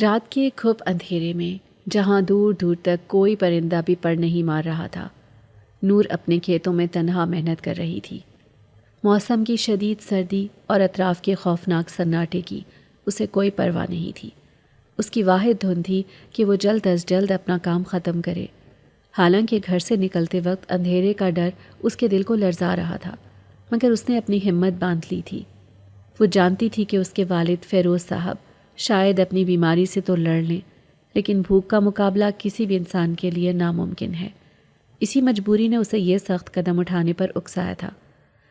رات کے کھپ اندھیرے میں جہاں دور دور تک کوئی پرندہ بھی پر نہیں مار رہا تھا، نور اپنے کھیتوں میں تنہا محنت کر رہی تھی۔ موسم کی شدید سردی اور اطراف کے خوفناک سناٹے کی اسے کوئی پرواہ نہیں تھی۔ اس کی واحد دھن تھی کہ وہ جلد از جلد اپنا کام ختم کرے۔ حالانکہ گھر سے نکلتے وقت اندھیرے کا ڈر اس کے دل کو لرزا رہا تھا، مگر اس نے اپنی ہمت باندھ لی تھی۔ وہ جانتی تھی کہ اس کے والد فیروز صاحب شاید اپنی بیماری سے تو لڑ لیں، لیکن بھوک کا مقابلہ کسی بھی انسان کے لیے ناممکن ہے۔ اسی مجبوری نے اسے یہ سخت قدم اٹھانے پر اکسایا تھا۔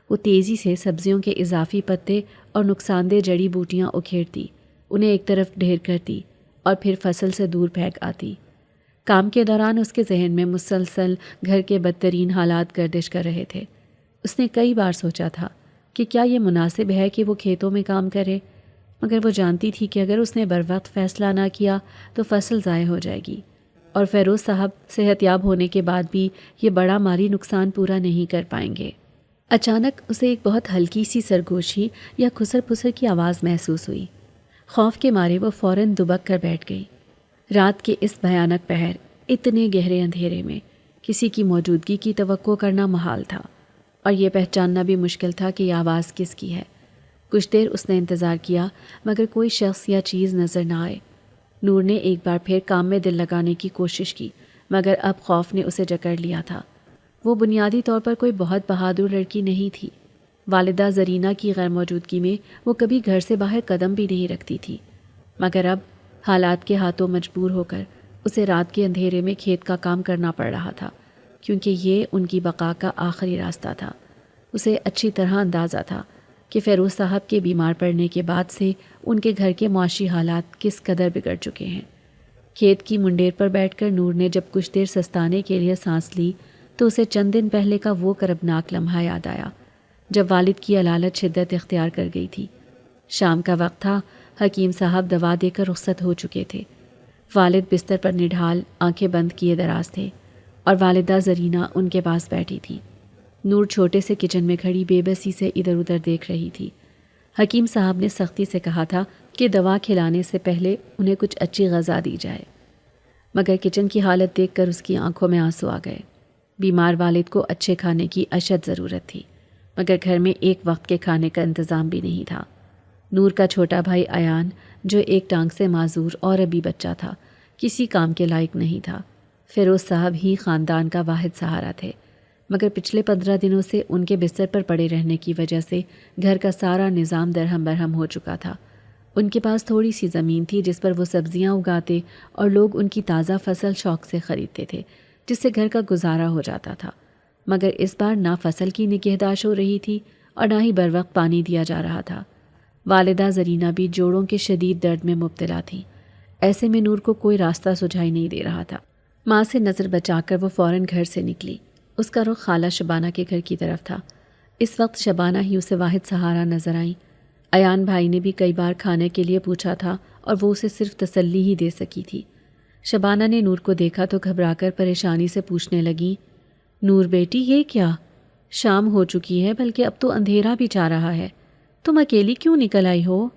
وہ تیزی سے سبزیوں کے اضافی پتے اور نقصان دہ جڑی بوٹیاں اکھیڑتی، انہیں ایک طرف ڈھیر کرتی اور پھر فصل سے دور پھینک آتی۔ کام کے دوران اس کے ذہن میں مسلسل گھر کے بدترین حالات گردش کر رہے تھے۔ اس نے کئی بار سوچا تھا کہ کیا یہ مناسب ہے کہ وہ کھیتوں میں کام کرے، مگر وہ جانتی تھی کہ اگر اس نے بروقت فیصلہ نہ کیا تو فصل ضائع ہو جائے گی، اور فیروز صاحب صحت یاب ہونے کے بعد بھی یہ بڑا مالی نقصان پورا نہیں کر پائیں گے۔ اچانک اسے ایک بہت ہلکی سی سرگوشی یا کھسر پسر کی آواز محسوس ہوئی۔ خوف کے مارے وہ فوراً دبک کر بیٹھ گئی۔ رات کے اس بھیانک پہر، اتنے گہرے اندھیرے میں کسی کی موجودگی کی توقع کرنا محال تھا، اور یہ پہچاننا بھی مشکل تھا کہ یہ آواز کس کی ہے۔ کچھ دیر اس نے انتظار کیا، مگر کوئی شخص یا چیز نظر نہ آئے۔ نور نے ایک بار پھر کام میں دل لگانے کی کوشش کی، مگر اب خوف نے اسے جکڑ لیا تھا۔ وہ بنیادی طور پر کوئی بہت بہادر لڑکی نہیں تھی۔ والدہ زرینہ کی غیر موجودگی میں وہ کبھی گھر سے باہر قدم بھی نہیں رکھتی تھی، مگر اب حالات کے ہاتھوں مجبور ہو کر اسے رات کے اندھیرے میں کھیت کا کام کرنا پڑ رہا تھا، کیونکہ یہ ان کی بقا کا آخری راستہ تھا۔ اسے اچھی طرح اندازہ تھا کہ فیروز صاحب کے بیمار پڑنے کے بعد سے ان کے گھر کے معاشی حالات کس قدر بگڑ چکے ہیں۔ کھیت کی منڈیر پر بیٹھ کر نور نے جب کچھ دیر سستانے کے لیے سانس لی تو اسے چند دن پہلے کا وہ کربناک لمحہ یاد آیا جب والد کی علالت شدت اختیار کر گئی تھی۔ شام کا وقت تھا، حکیم صاحب دوا دے کر رخصت ہو چکے تھے۔ والد بستر پر نڈھال آنکھیں بند کیے دراز تھے، اور والدہ زرینہ ان کے پاس بیٹھی تھی۔ نور چھوٹے سے کچن میں کھڑی بے بسی سے ادھر ادھر دیکھ رہی تھی۔ حکیم صاحب نے سختی سے کہا تھا کہ دوا کھلانے سے پہلے انہیں کچھ اچھی غذا دی جائے، مگر کچن کی حالت دیکھ کر اس کی آنکھوں میں آنسو آ گئے۔ بیمار والد کو اچھے کھانے کی اشد ضرورت تھی، مگر گھر میں ایک وقت کے کھانے کا انتظام بھی نہیں تھا۔ نور کا چھوٹا بھائی ایان، جو ایک ٹانگ سے معذور اور ابھی بچہ تھا، کسی کام کے لائق نہیں تھا۔ فیروز صاحب ہی خاندان کا واحد سہارا تھے، مگر پچھلے 15 دنوں سے ان کے بستر پر پڑے رہنے کی وجہ سے گھر کا سارا نظام درہم برہم ہو چکا تھا۔ ان کے پاس تھوڑی سی زمین تھی جس پر وہ سبزیاں اگاتے اور لوگ ان کی تازہ فصل شوق سے خریدتے تھے، جس سے گھر کا گزارا ہو جاتا تھا۔ مگر اس بار نہ فصل کی نگہداشت ہو رہی تھی اور نہ ہی بروقت پانی دیا جا رہا تھا۔ والدہ زرینہ بھی جوڑوں کے شدید درد میں مبتلا تھی۔ ایسے میں نور کو کوئی راستہ سجھائی نہیں دے رہا تھا۔ ماں سے نظر بچا کر وہ فوراً گھر سے نکلی۔ اس کا رخ خالہ شبانہ کے گھر کی طرف تھا۔ اس وقت شبانہ ہی اسے واحد سہارا نظر آئیں۔ ایان بھائی نے بھی کئی بار کھانے کے لیے پوچھا تھا اور وہ اسے صرف تسلی ہی دے سکی تھی۔ شبانہ نے نور کو دیکھا تو گھبرا کر پریشانی سے پوچھنے لگی، نور بیٹی یہ کیا؟ شام ہو چکی ہے، بلکہ اب تو اندھیرا بھی چاہ رہا ہے، تم اکیلی کیوں نکل آئی ہو؟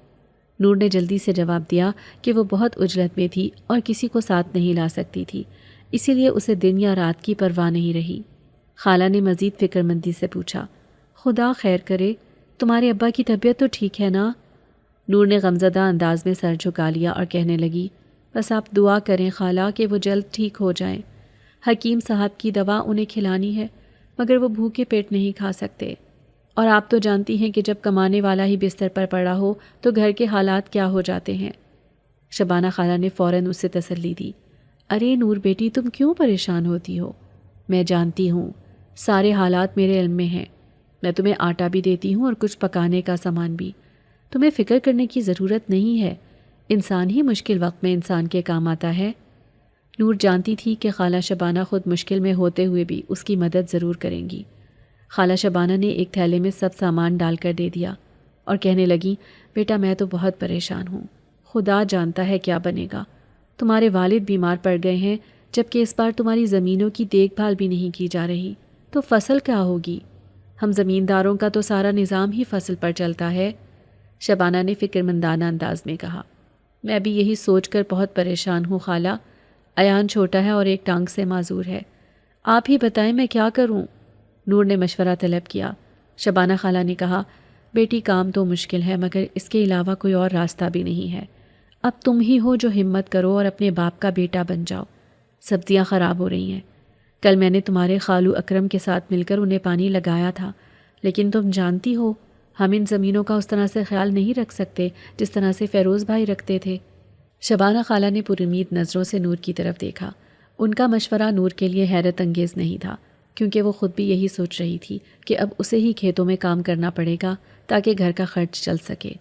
نور نے جلدی سے جواب دیا کہ وہ بہت عجلت میں تھی اور کسی کو ساتھ نہیں لا سکتی تھی، اسی لیے اسے دن یا رات کی پرواہ نہیں رہی۔ خالہ نے مزید فکر مندی سے پوچھا، خدا خیر کرے، تمہارے ابا کی طبیعت تو ٹھیک ہے نا؟ نور نے غمزدہ انداز میں سر جھکا لیا اور کہنے لگی، بس آپ دعا کریں خالہ کہ وہ جلد ٹھیک ہو جائیں۔ حکیم صاحب کی دوا انہیں کھلانی ہے، مگر وہ بھوکے پیٹ نہیں کھا سکتے، اور آپ تو جانتی ہیں کہ جب کمانے والا ہی بستر پر پڑا ہو تو گھر کے حالات کیا ہو جاتے ہیں۔ شبانہ خالہ نے فوراً اسے تسلی دی، ارے نور بیٹی تم کیوں پریشان ہوتی ہو؟ میں جانتی ہوں، سارے حالات میرے علم میں ہیں، میں تمہیں آٹا بھی دیتی ہوں اور کچھ پکانے کا سامان بھی، تمہیں فکر کرنے کی ضرورت نہیں ہے، انسان ہی مشکل وقت میں انسان کے کام آتا ہے۔ نور جانتی تھی کہ خالہ شبانہ خود مشکل میں ہوتے ہوئے بھی اس کی مدد ضرور کریں گی۔ خالہ شبانہ نے ایک تھیلے میں سب سامان ڈال کر دے دیا اور کہنے لگی، بیٹا میں تو بہت پریشان ہوں، خدا جانتا ہے کیا بنے گا۔ تمہارے والد بیمار پڑ گئے ہیں، جبکہ اس بار تمہاری زمینوں کی دیکھ بھال بھی نہیں کی جا رہی، تو فصل کیا ہوگی؟ ہم زمینداروں کا تو سارا نظام ہی فصل پر چلتا ہے، شبانہ نے فکر مندانہ انداز میں کہا۔ میں بھی یہی سوچ کر بہت پریشان ہوں خالہ۔ ایان چھوٹا ہے اور ایک ٹانگ سے معذور ہے۔ آپ ہی بتائیں میں کیا کروں؟ نور نے مشورہ طلب کیا۔ شبانہ خالہ نے کہا، بیٹی کام تو مشکل ہے مگر اس کے علاوہ کوئی اور راستہ بھی نہیں ہے۔ اب تم ہی ہو جو ہمت کرو اور اپنے باپ کا بیٹا بن جاؤ۔ سبزیاں خراب ہو رہی ہیں۔ کل میں نے تمہارے خالو اکرم کے ساتھ مل کر انہیں پانی لگایا تھا، لیکن تم جانتی ہو ہم ان زمینوں کا اس طرح سے خیال نہیں رکھ سکتے جس طرح سے فیروز بھائی رکھتے تھے۔ شبانہ خالہ نے پرامید نظروں سے نور کی طرف دیکھا۔ ان کا مشورہ نور کے لیے حیرت انگیز نہیں تھا، کیونکہ وہ خود بھی یہی سوچ رہی تھی کہ اب اسے ہی کھیتوں میں کام کرنا پڑے گا تاکہ گھر کا خرچ چل سکے۔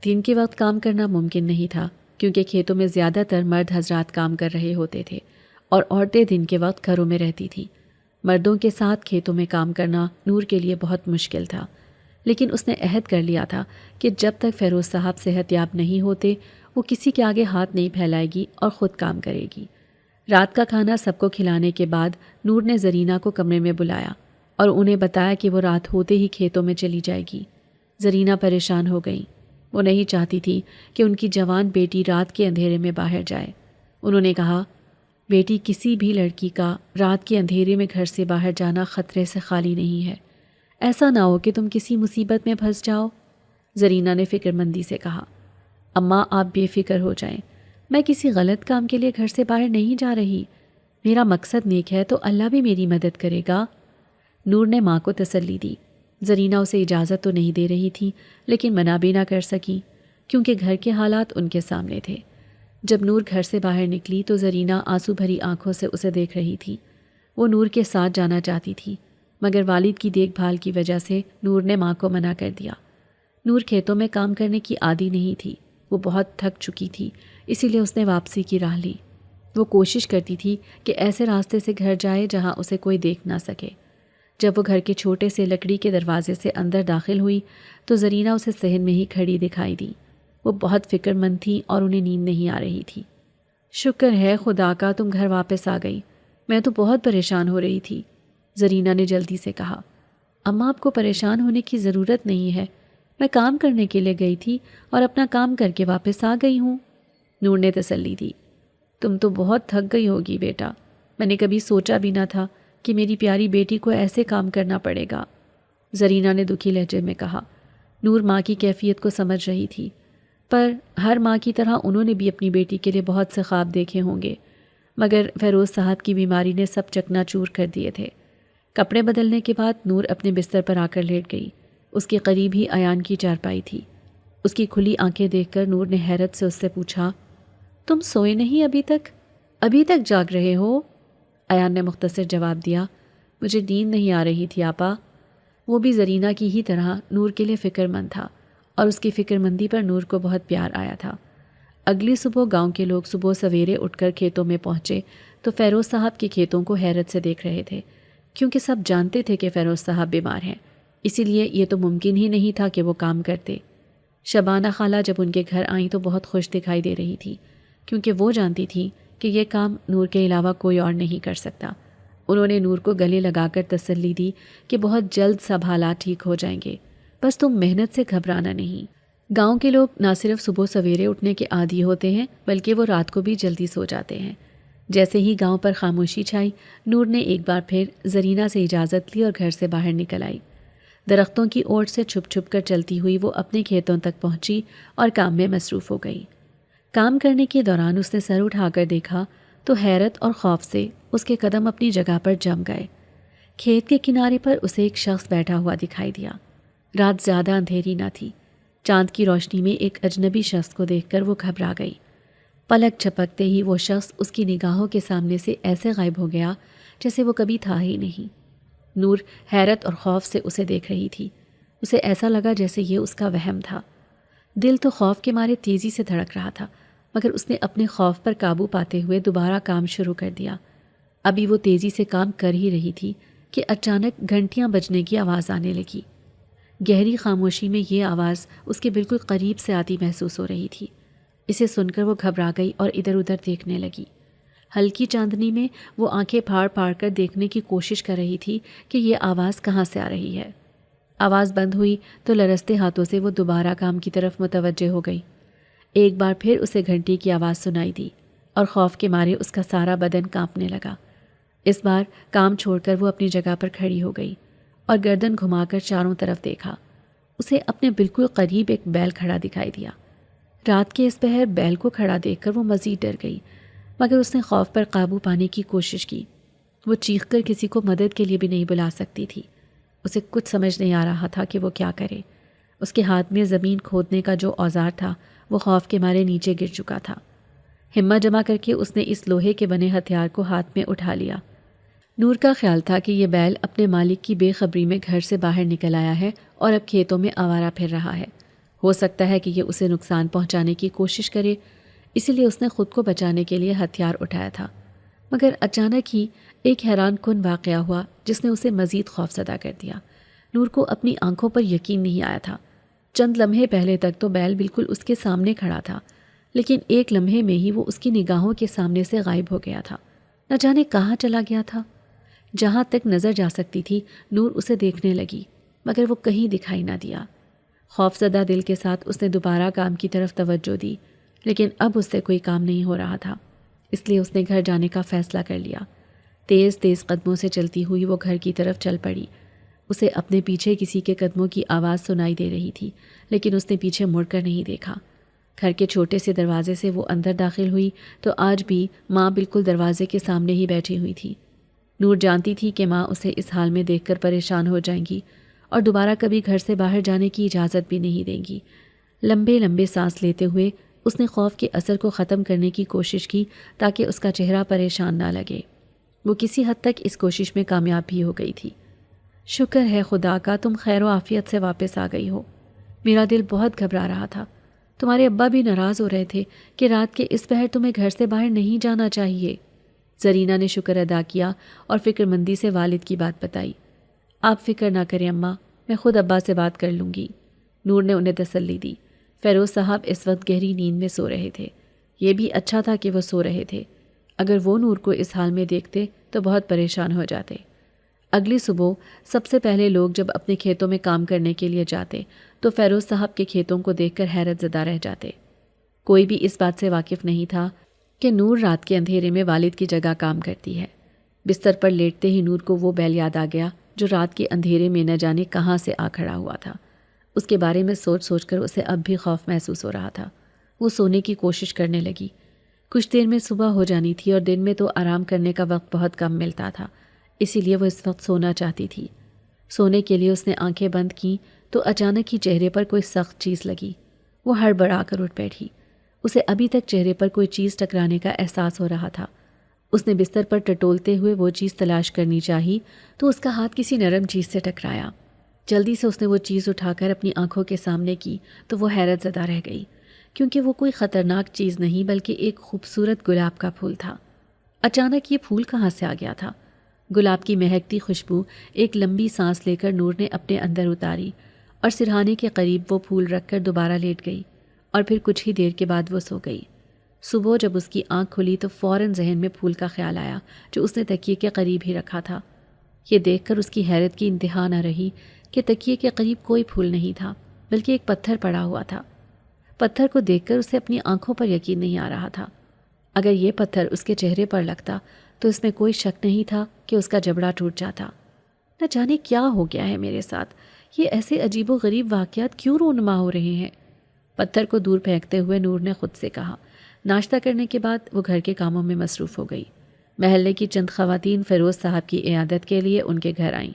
دن کے وقت کام کرنا ممکن نہیں تھا، کیونکہ کھیتوں میں زیادہ تر مرد حضرات کام کر رہے ہوتے تھے اور عورتیں دن کے وقت گھروں میں رہتی تھیں۔ مردوں کے ساتھ کھیتوں میں کام کرنا نور کے لیے بہت مشکل تھا، لیکن اس نے عہد کر لیا تھا کہ جب تک فیروز صاحب صحت یاب نہیں ہوتے وہ کسی کے آگے ہاتھ نہیں پھیلائے گی اور خود کام کرے گی۔ رات کا کھانا سب کو کھلانے کے بعد نور نے زرینہ کو کمرے میں بلایا اور انہیں بتایا کہ وہ رات ہوتے ہی کھیتوں میں چلی جائے گی۔ زرینہ پریشان ہو گئی۔ وہ نہیں چاہتی تھی کہ ان کی جوان بیٹی رات کے اندھیرے میں باہر جائے۔ انہوں نے کہا، بیٹی کسی بھی لڑکی کا رات کے اندھیرے میں گھر سے باہر جانا خطرے سے خالی نہیں ہے۔ ایسا نہ ہو کہ تم کسی مصیبت میں پھنس جاؤ۔ زرینہ نے فکر مندی سے کہا، اماں آپ بے فکر ہو جائیں، میں کسی غلط کام کے لیے گھر سے باہر نہیں جا رہی۔ میرا مقصد نیک ہے تو اللہ بھی میری مدد کرے گا۔ نور نے ماں کو تسلی دی۔ زرینہ اسے اجازت تو نہیں دے رہی تھی، لیکن منع بھی نہ کر سکی کیونکہ گھر کے حالات ان کے سامنے تھے۔ جب نور گھر سے باہر نکلی تو زرینہ آنسو بھری آنکھوں سے اسے دیکھ رہی تھی۔ وہ نور کے ساتھ جانا چاہتی تھی، مگر والد کی دیکھ بھال کی وجہ سے نور نے ماں کو منع کر دیا۔ نور کھیتوں میں کام کرنے کی عادی نہیں تھی، وہ بہت تھک چکی تھی، اسی لیے اس نے واپسی کی راہ لی۔ وہ کوشش کرتی تھی کہ ایسے راستے سے گھر جائے جہاں اسے کوئی دیکھ نہ سکے۔ جب وہ گھر کے چھوٹے سے لکڑی کے دروازے سے اندر داخل ہوئی تو زرینہ اسے صحن میں ہی کھڑی دکھائی دی۔ وہ بہت فکر مند تھی اور انہیں نیند نہیں آ رہی تھی۔ شکر ہے خدا کا تم گھر واپس آ گئی، میں تو بہت پریشان ہو رہی تھی، زرینہ نے جلدی سے کہا۔ اماں آپ کو پریشان ہونے کی ضرورت نہیں ہے، میں کام کرنے کے لیے گئی تھی اور اپنا کام کر کے واپس آ گئی ہوں، نور نے تسلی دی۔ تم تو بہت تھک گئی ہوگی بیٹا، میں نے کبھی سوچا بھی نہ تھا کہ میری پیاری بیٹی کو ایسے کام کرنا پڑے گا، زرینہ نے دکھی لہجے میں کہا۔ نور ماں کی کیفیت کو سمجھ رہی تھی، پر ہر ماں کی طرح انہوں نے بھی اپنی بیٹی کے لیے بہت سے خواب دیکھے ہوں گے، مگر فیروز صاحب کی بیماری نے سب چکنا چور کر دیے تھے۔ کپڑے بدلنے کے بعد نور اپنے بستر پر آ کر لیٹ گئی۔ اس کے قریب ہی ایان کی چارپائی تھی۔ اس کی کھلی آنکھیں دیکھ کر نور نے حیرت سے اس سے پوچھا، تم سوئے نہیں ابھی تک جاگ رہے ہو؟ ایان نے مختصر جواب دیا، مجھے نیند نہیں آ رہی تھی آپا۔ وہ بھی زرینہ کی ہی طرح نور کے لیے فکر مند تھا اور اس کی فکر مندی پر نور کو بہت پیار آیا تھا۔ اگلی صبح گاؤں کے لوگ صبح سویرے اٹھ کر کھیتوں میں پہنچے تو فیروز صاحب کے کھیتوں کو حیرت سے دیکھ رہے تھے، کیونکہ سب جانتے تھے کہ فیروز صاحب بیمار ہیں، اسی لیے یہ تو ممکن ہی نہیں تھا کہ وہ کام کرتے۔ شبانہ خالہ جب ان کے گھر آئیں تو بہت خوش دکھائی دے رہی تھی، کیونکہ وہ جانتی تھی کہ یہ کام نور کے علاوہ کوئی اور نہیں کر سکتا۔ انہوں نے نور کو گلے لگا کر تسلی دی کہ بہت جلد سب حالات ٹھیک ہو جائیں گے، بس تم محنت سے گھبرانا نہیں۔ گاؤں کے لوگ نہ صرف صبح سویرے اٹھنے کے عادی ہوتے ہیں بلکہ وہ رات کو بھی جلدی سو جاتے ہیں۔ جیسے ہی گاؤں پر خاموشی چھائی، نور نے ایک بار پھر زرینہ سے اجازت لی اور گھر سے باہر نکل آئی۔ درختوں کی اوٹ سے چھپ چھپ کر چلتی ہوئی وہ اپنے کھیتوں تک پہنچی اور کام میں مصروف ہو گئی۔ کام کرنے کے دوران اس نے سر اٹھا کر دیکھا تو حیرت اور خوف سے اس کے قدم اپنی جگہ پر جم گئے۔ کھیت کے کنارے پر اسے ایک شخص بیٹھا ہوا دکھائی دیا۔ رات زیادہ اندھیری نہ تھی۔ چاند کی روشنی میں ایک اجنبی شخص کو دیکھ کر وہ گھبرا گئی۔ پلک جھپکتے ہی وہ شخص اس کی نگاہوں کے سامنے سے ایسے غائب ہو گیا جیسے وہ کبھی تھا ہی نہیں۔ نور حیرت اور خوف سے اسے دیکھ رہی تھی۔ اسے ایسا لگا جیسے یہ اس کا وہم تھا۔ دل تو خوف کے مارے تیزی سے دھڑک رہا تھا، مگر اس نے اپنے خوف پر قابو پاتے ہوئے دوبارہ کام شروع کر دیا۔ ابھی وہ تیزی سے کام کر ہی رہی تھی کہ اچانک گھنٹیاں بجنے کی آواز آنے لگی۔ گہری خاموشی میں یہ آواز اس کے بالکل قریب سے آتی محسوس ہو رہی تھی۔ اسے سن کر وہ گھبرا گئی اور ادھر ادھر دیکھنے لگی۔ ہلکی چاندنی میں وہ آنکھیں پھاڑ پھاڑ کر دیکھنے کی کوشش کر رہی تھی کہ یہ آواز کہاں سے آ رہی ہے۔ آواز بند ہوئی تو لرزتے ہاتھوں سے وہ دوبارہ کام کی طرف متوجہ ہو گئی۔ ایک بار پھر اسے گھنٹی کی آواز سنائی دی اور خوف کے مارے اس کا سارا بدن کانپنے لگا۔ اس بار کام چھوڑ کر وہ اپنی جگہ پر کھڑی ہو گئی اور گردن گھما کر چاروں طرف دیکھا۔ اسے اپنے بالکل قریب ایک بیل کھڑا دکھائی دیا۔ رات کے اس پہر بیل کو کھڑا دیکھ کر وہ مزید ڈر گئی، مگر اس نے خوف پر قابو پانے کی کوشش کی۔ وہ چیخ کر کسی کو مدد کے لیے بھی نہیں بلا سکتی تھی۔ اسے کچھ سمجھ نہیں آ رہا تھا کہ وہ کیا کرے۔ اس کے ہاتھ میں زمین کھودنے کا جو اوزار تھا وہ خوف کے مارے نیچے گر چکا تھا۔ ہمت جمع کر کے اس نے اس لوہے کے بنے ہتھیار کو ہاتھ میں اٹھا لیا۔ نور کا خیال تھا کہ یہ بیل اپنے مالک کی بے خبری میں گھر سے باہر نکل آیا ہے اور اب کھیتوں میں آوارہ پھر رہا ہے۔ ہو سکتا ہے کہ یہ اسے نقصان پہنچانے کی کوشش کرے، اسی لیے اس نے خود کو بچانے کے لیے ہتھیار اٹھایا تھا۔ مگر اچانک ہی ایک حیران کن واقعہ ہوا جس نے اسے مزید خوفزدہ کر دیا۔ نور کو اپنی آنکھوں پر یقین نہیں آیا تھا۔ چند لمحے پہلے تک تو بیل بالکل اس کے سامنے کھڑا تھا، لیکن ایک لمحے میں ہی وہ اس کی نگاہوں کے سامنے سے غائب ہو گیا تھا۔ نہ جانے کہاں چلا گیا تھا۔ جہاں تک نظر جا سکتی تھی نور اسے دیکھنے لگی، مگر وہ کہیں دکھائی نہ دیا۔ خوفزدہ دل کے ساتھ اس نے دوبارہ کام کی طرف توجہ دی، لیکن اب اس سے کوئی کام نہیں ہو رہا تھا، اس لیے اس نے گھر جانے کا فیصلہ کر لیا۔ تیز تیز قدموں سے چلتی ہوئی وہ گھر کی طرف چل پڑی۔ اسے اپنے پیچھے کسی کے قدموں کی آواز سنائی دے رہی تھی، لیکن اس نے پیچھے مڑ کر نہیں دیکھا۔ گھر کے چھوٹے سے دروازے سے وہ اندر داخل ہوئی تو آج بھی ماں بالکل دروازے کے سامنے ہی بیٹھی ہوئی تھی۔ نور جانتی تھی کہ ماں اسے اس حال میں دیکھ کر پریشان ہو جائیں گی اور دوبارہ کبھی گھر سے باہر جانے کی اجازت بھی نہیں دیں گی۔ لمبے لمبے سانس لیتے ہوئے اس نے خوف کے اثر کو ختم کرنے کی کوشش کی تاکہ اس کا چہرہ پریشان نہ لگے۔ وہ کسی حد تک اس کوشش میں کامیاب بھی ہو گئی تھی۔ شکر ہے خدا کا تم خیر و عافیت سے واپس آ گئی ہو۔ میرا دل بہت گھبرا رہا تھا۔ تمہارے ابا بھی ناراض ہو رہے تھے کہ رات کے اس پہر تمہیں گھر سے باہر نہیں جانا چاہیے۔ زرینہ نے شکر ادا کیا اور فکر مندی سے والد کی بات بتائی۔ آپ فکر نہ کریں اماں، میں خود ابا سے بات کر لوں گی۔ نور نے انہیں تسلی دی۔ فیروز صاحب اس وقت گہری نیند میں سو رہے تھے۔ یہ بھی اچھا تھا کہ وہ سو رہے تھے، اگر وہ نور کو اس حال میں دیکھتے تو بہت پریشان ہو جاتے۔ اگلی صبح سب سے پہلے لوگ جب اپنے کھیتوں میں کام کرنے کے لیے جاتے تو فیروز صاحب کے کھیتوں کو دیکھ کر حیرت زدہ رہ جاتے۔ کوئی بھی اس بات سے واقف نہیں تھا کہ نور رات کے اندھیرے میں والد کی جگہ کام کرتی ہے۔ بستر پر لیٹتے ہی نور کو وہ بیل یاد آ گیا جو رات کے اندھیرے میں نہ جانے کہاں سے آ کھڑا ہوا تھا۔ اس کے بارے میں سوچ سوچ کر اسے اب بھی خوف محسوس ہو رہا تھا۔ وہ سونے کی کوشش کرنے لگی۔ کچھ دیر میں صبح ہو جانی تھی اور دن میں تو آرام کرنے کا وقت بہت کم ملتا تھا، اسی لیے وہ اس وقت سونا چاہتی تھی۔ سونے کے لیے اس نے آنکھیں بند کیں تو اچانک ہی چہرے پر کوئی سخت چیز لگی۔ وہ ہڑبڑا کر اٹھ بیٹھی۔ اسے ابھی تک چہرے پر کوئی چیز ٹکرانے کا احساس ہو رہا تھا۔ اس نے بستر پر ٹٹولتے ہوئے وہ چیز تلاش کرنی چاہی تو اس کا ہاتھ کسی نرم چیز سے ٹکرایا۔ جلدی سے اس نے وہ چیز اٹھا کر اپنی آنکھوں کے سامنے کی تو وہ حیرت زدہ رہ گئی، کیونکہ وہ کوئی خطرناک چیز نہیں بلکہ ایک خوبصورت گلاب کا پھول تھا۔ اچانک یہ پھول کہاں سے آ گیا تھا؟ گلاب کی مہکتی خوشبو ایک لمبی سانس لے کر نور نے اپنے اندر اتاری اور سرہانے کے قریب وہ پھول رکھ کر دوبارہ لیٹ گئی اور پھر کچھ ہی دیر کے بعد وہ سو گئی۔ صبح جب اس کی آنکھ کھلی تو فوراً ذہن میں پھول کا خیال آیا جو اس نے تکیے کے قریب ہی رکھا تھا۔ یہ دیکھ کر اس کی حیرت کی انتہا نہ رہی کہ تکیے کے قریب کوئی پھول نہیں تھا بلکہ ایک پتھر پڑا ہوا تھا۔ پتھر کو دیکھ کر اسے اپنی آنکھوں پر یقین نہیں آ رہا تھا۔ اگر یہ پتھر اس کے چہرے پر لگتا تو اس میں کوئی شک نہیں تھا کہ اس کا جبڑا ٹوٹ جاتا۔ نہ جانے کیا ہو گیا ہے میرے ساتھ، یہ ایسے عجیب و غریب واقعات کیوں رونما ہو رہے ہیں؟ پتھر کو دور پھینکتے ہوئے نور نے خود سے کہا۔ ناشتہ کرنے کے بعد وہ گھر کے کاموں میں مصروف ہو گئی۔ محلے کی چند خواتین فیروز صاحب کی عیادت کے لیے ان کے گھر آئیں۔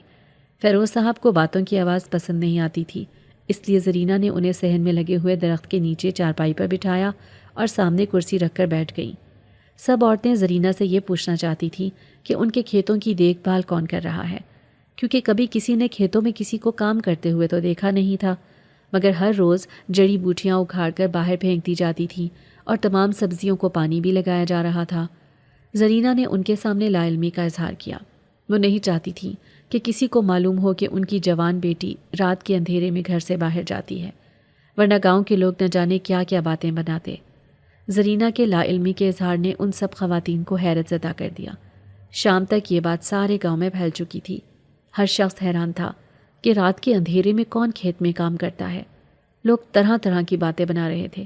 فیروز صاحب کو باتوں کی آواز پسند نہیں آتی تھی، اس لیے زرینہ نے انہیں صحن میں لگے ہوئے درخت کے نیچے چارپائی پر بٹھایا اور سامنے کرسی رکھ کر بیٹھ گئیں۔ سب عورتیں زرینہ سے یہ پوچھنا چاہتی تھیں کہ ان کے کھیتوں کی دیکھ بھال کون کر رہا ہے، کیونکہ کبھی کسی نے کھیتوں میں کسی کو کام کرتے ہوئے تو دیکھا نہیں تھا، مگر ہر روز جڑی بوٹیاں اکھاڑ کر باہر پھینک دی جاتی تھیں اور تمام سبزیوں کو پانی بھی لگایا جا رہا تھا۔ زرینہ نے ان کے سامنے لا علمی کا اظہار کیا۔ وہ نہیں چاہتی تھی کہ کسی کو معلوم ہو کہ ان کی جوان بیٹی رات کے اندھیرے میں گھر سے باہر جاتی ہے، ورنہ گاؤں کے لوگ نہ جانے کیا کیا باتیں بناتے۔ زرینہ کے لا علمی کے اظہار نے ان سب خواتین کو حیرت زدہ کر دیا۔ شام تک یہ بات سارے گاؤں میں پھیل چکی تھی۔ ہر شخص حیران تھا کہ رات کے اندھیرے میں کون کھیت میں کام کرتا ہے۔ لوگ طرح طرح کی باتیں بنا رہے تھے۔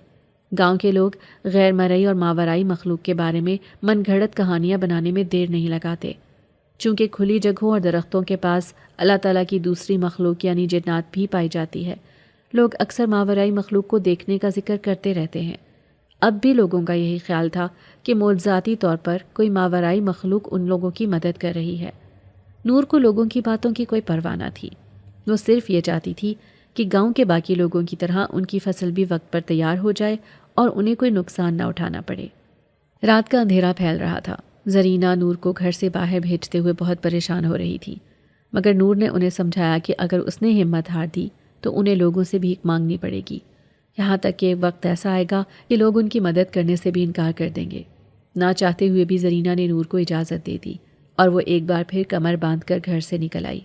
گاؤں کے لوگ غیر مرئی اور ماورائی مخلوق کے بارے میں من گھڑت کہانیاں بنانے میں دیر نہیں لگاتے۔ چونکہ کھلی جگہوں اور درختوں کے پاس اللہ تعالیٰ کی دوسری مخلوق یعنی جنات بھی پائی جاتی ہے، لوگ اکثر ماورائی مخلوق کو دیکھنے کا ذکر کرتے رہتے ہیں۔ اب بھی لوگوں کا یہی خیال تھا کہ معجزاتی طور پر کوئی ماورائی مخلوق ان لوگوں کی مدد کر رہی ہے۔ نور کو لوگوں کی باتوں کی کوئی پرواہ نہ تھی۔ وہ صرف یہ چاہتی تھی کہ گاؤں کے باقی لوگوں کی طرح ان کی فصل بھی وقت پر تیار ہو جائے اور انہیں کوئی نقصان نہ اٹھانا پڑے۔ رات کا اندھیرا پھیل رہا تھا۔ زرینہ نور کو گھر سے باہر بھیجتے ہوئے بہت پریشان ہو رہی تھی، مگر نور نے انہیں سمجھایا کہ اگر اس نے ہمت ہار دی تو انہیں لوگوں سے بھیک مانگنی پڑے گی، یہاں تک کہ ایک وقت ایسا آئے گا کہ لوگ ان کی مدد کرنے سے بھی انکار کر دیں گے۔ نہ چاہتے ہوئے بھی زرینہ نے نور کو اجازت دے دی اور وہ ایک بار پھر کمر باندھ کر گھر سے نکل آئی۔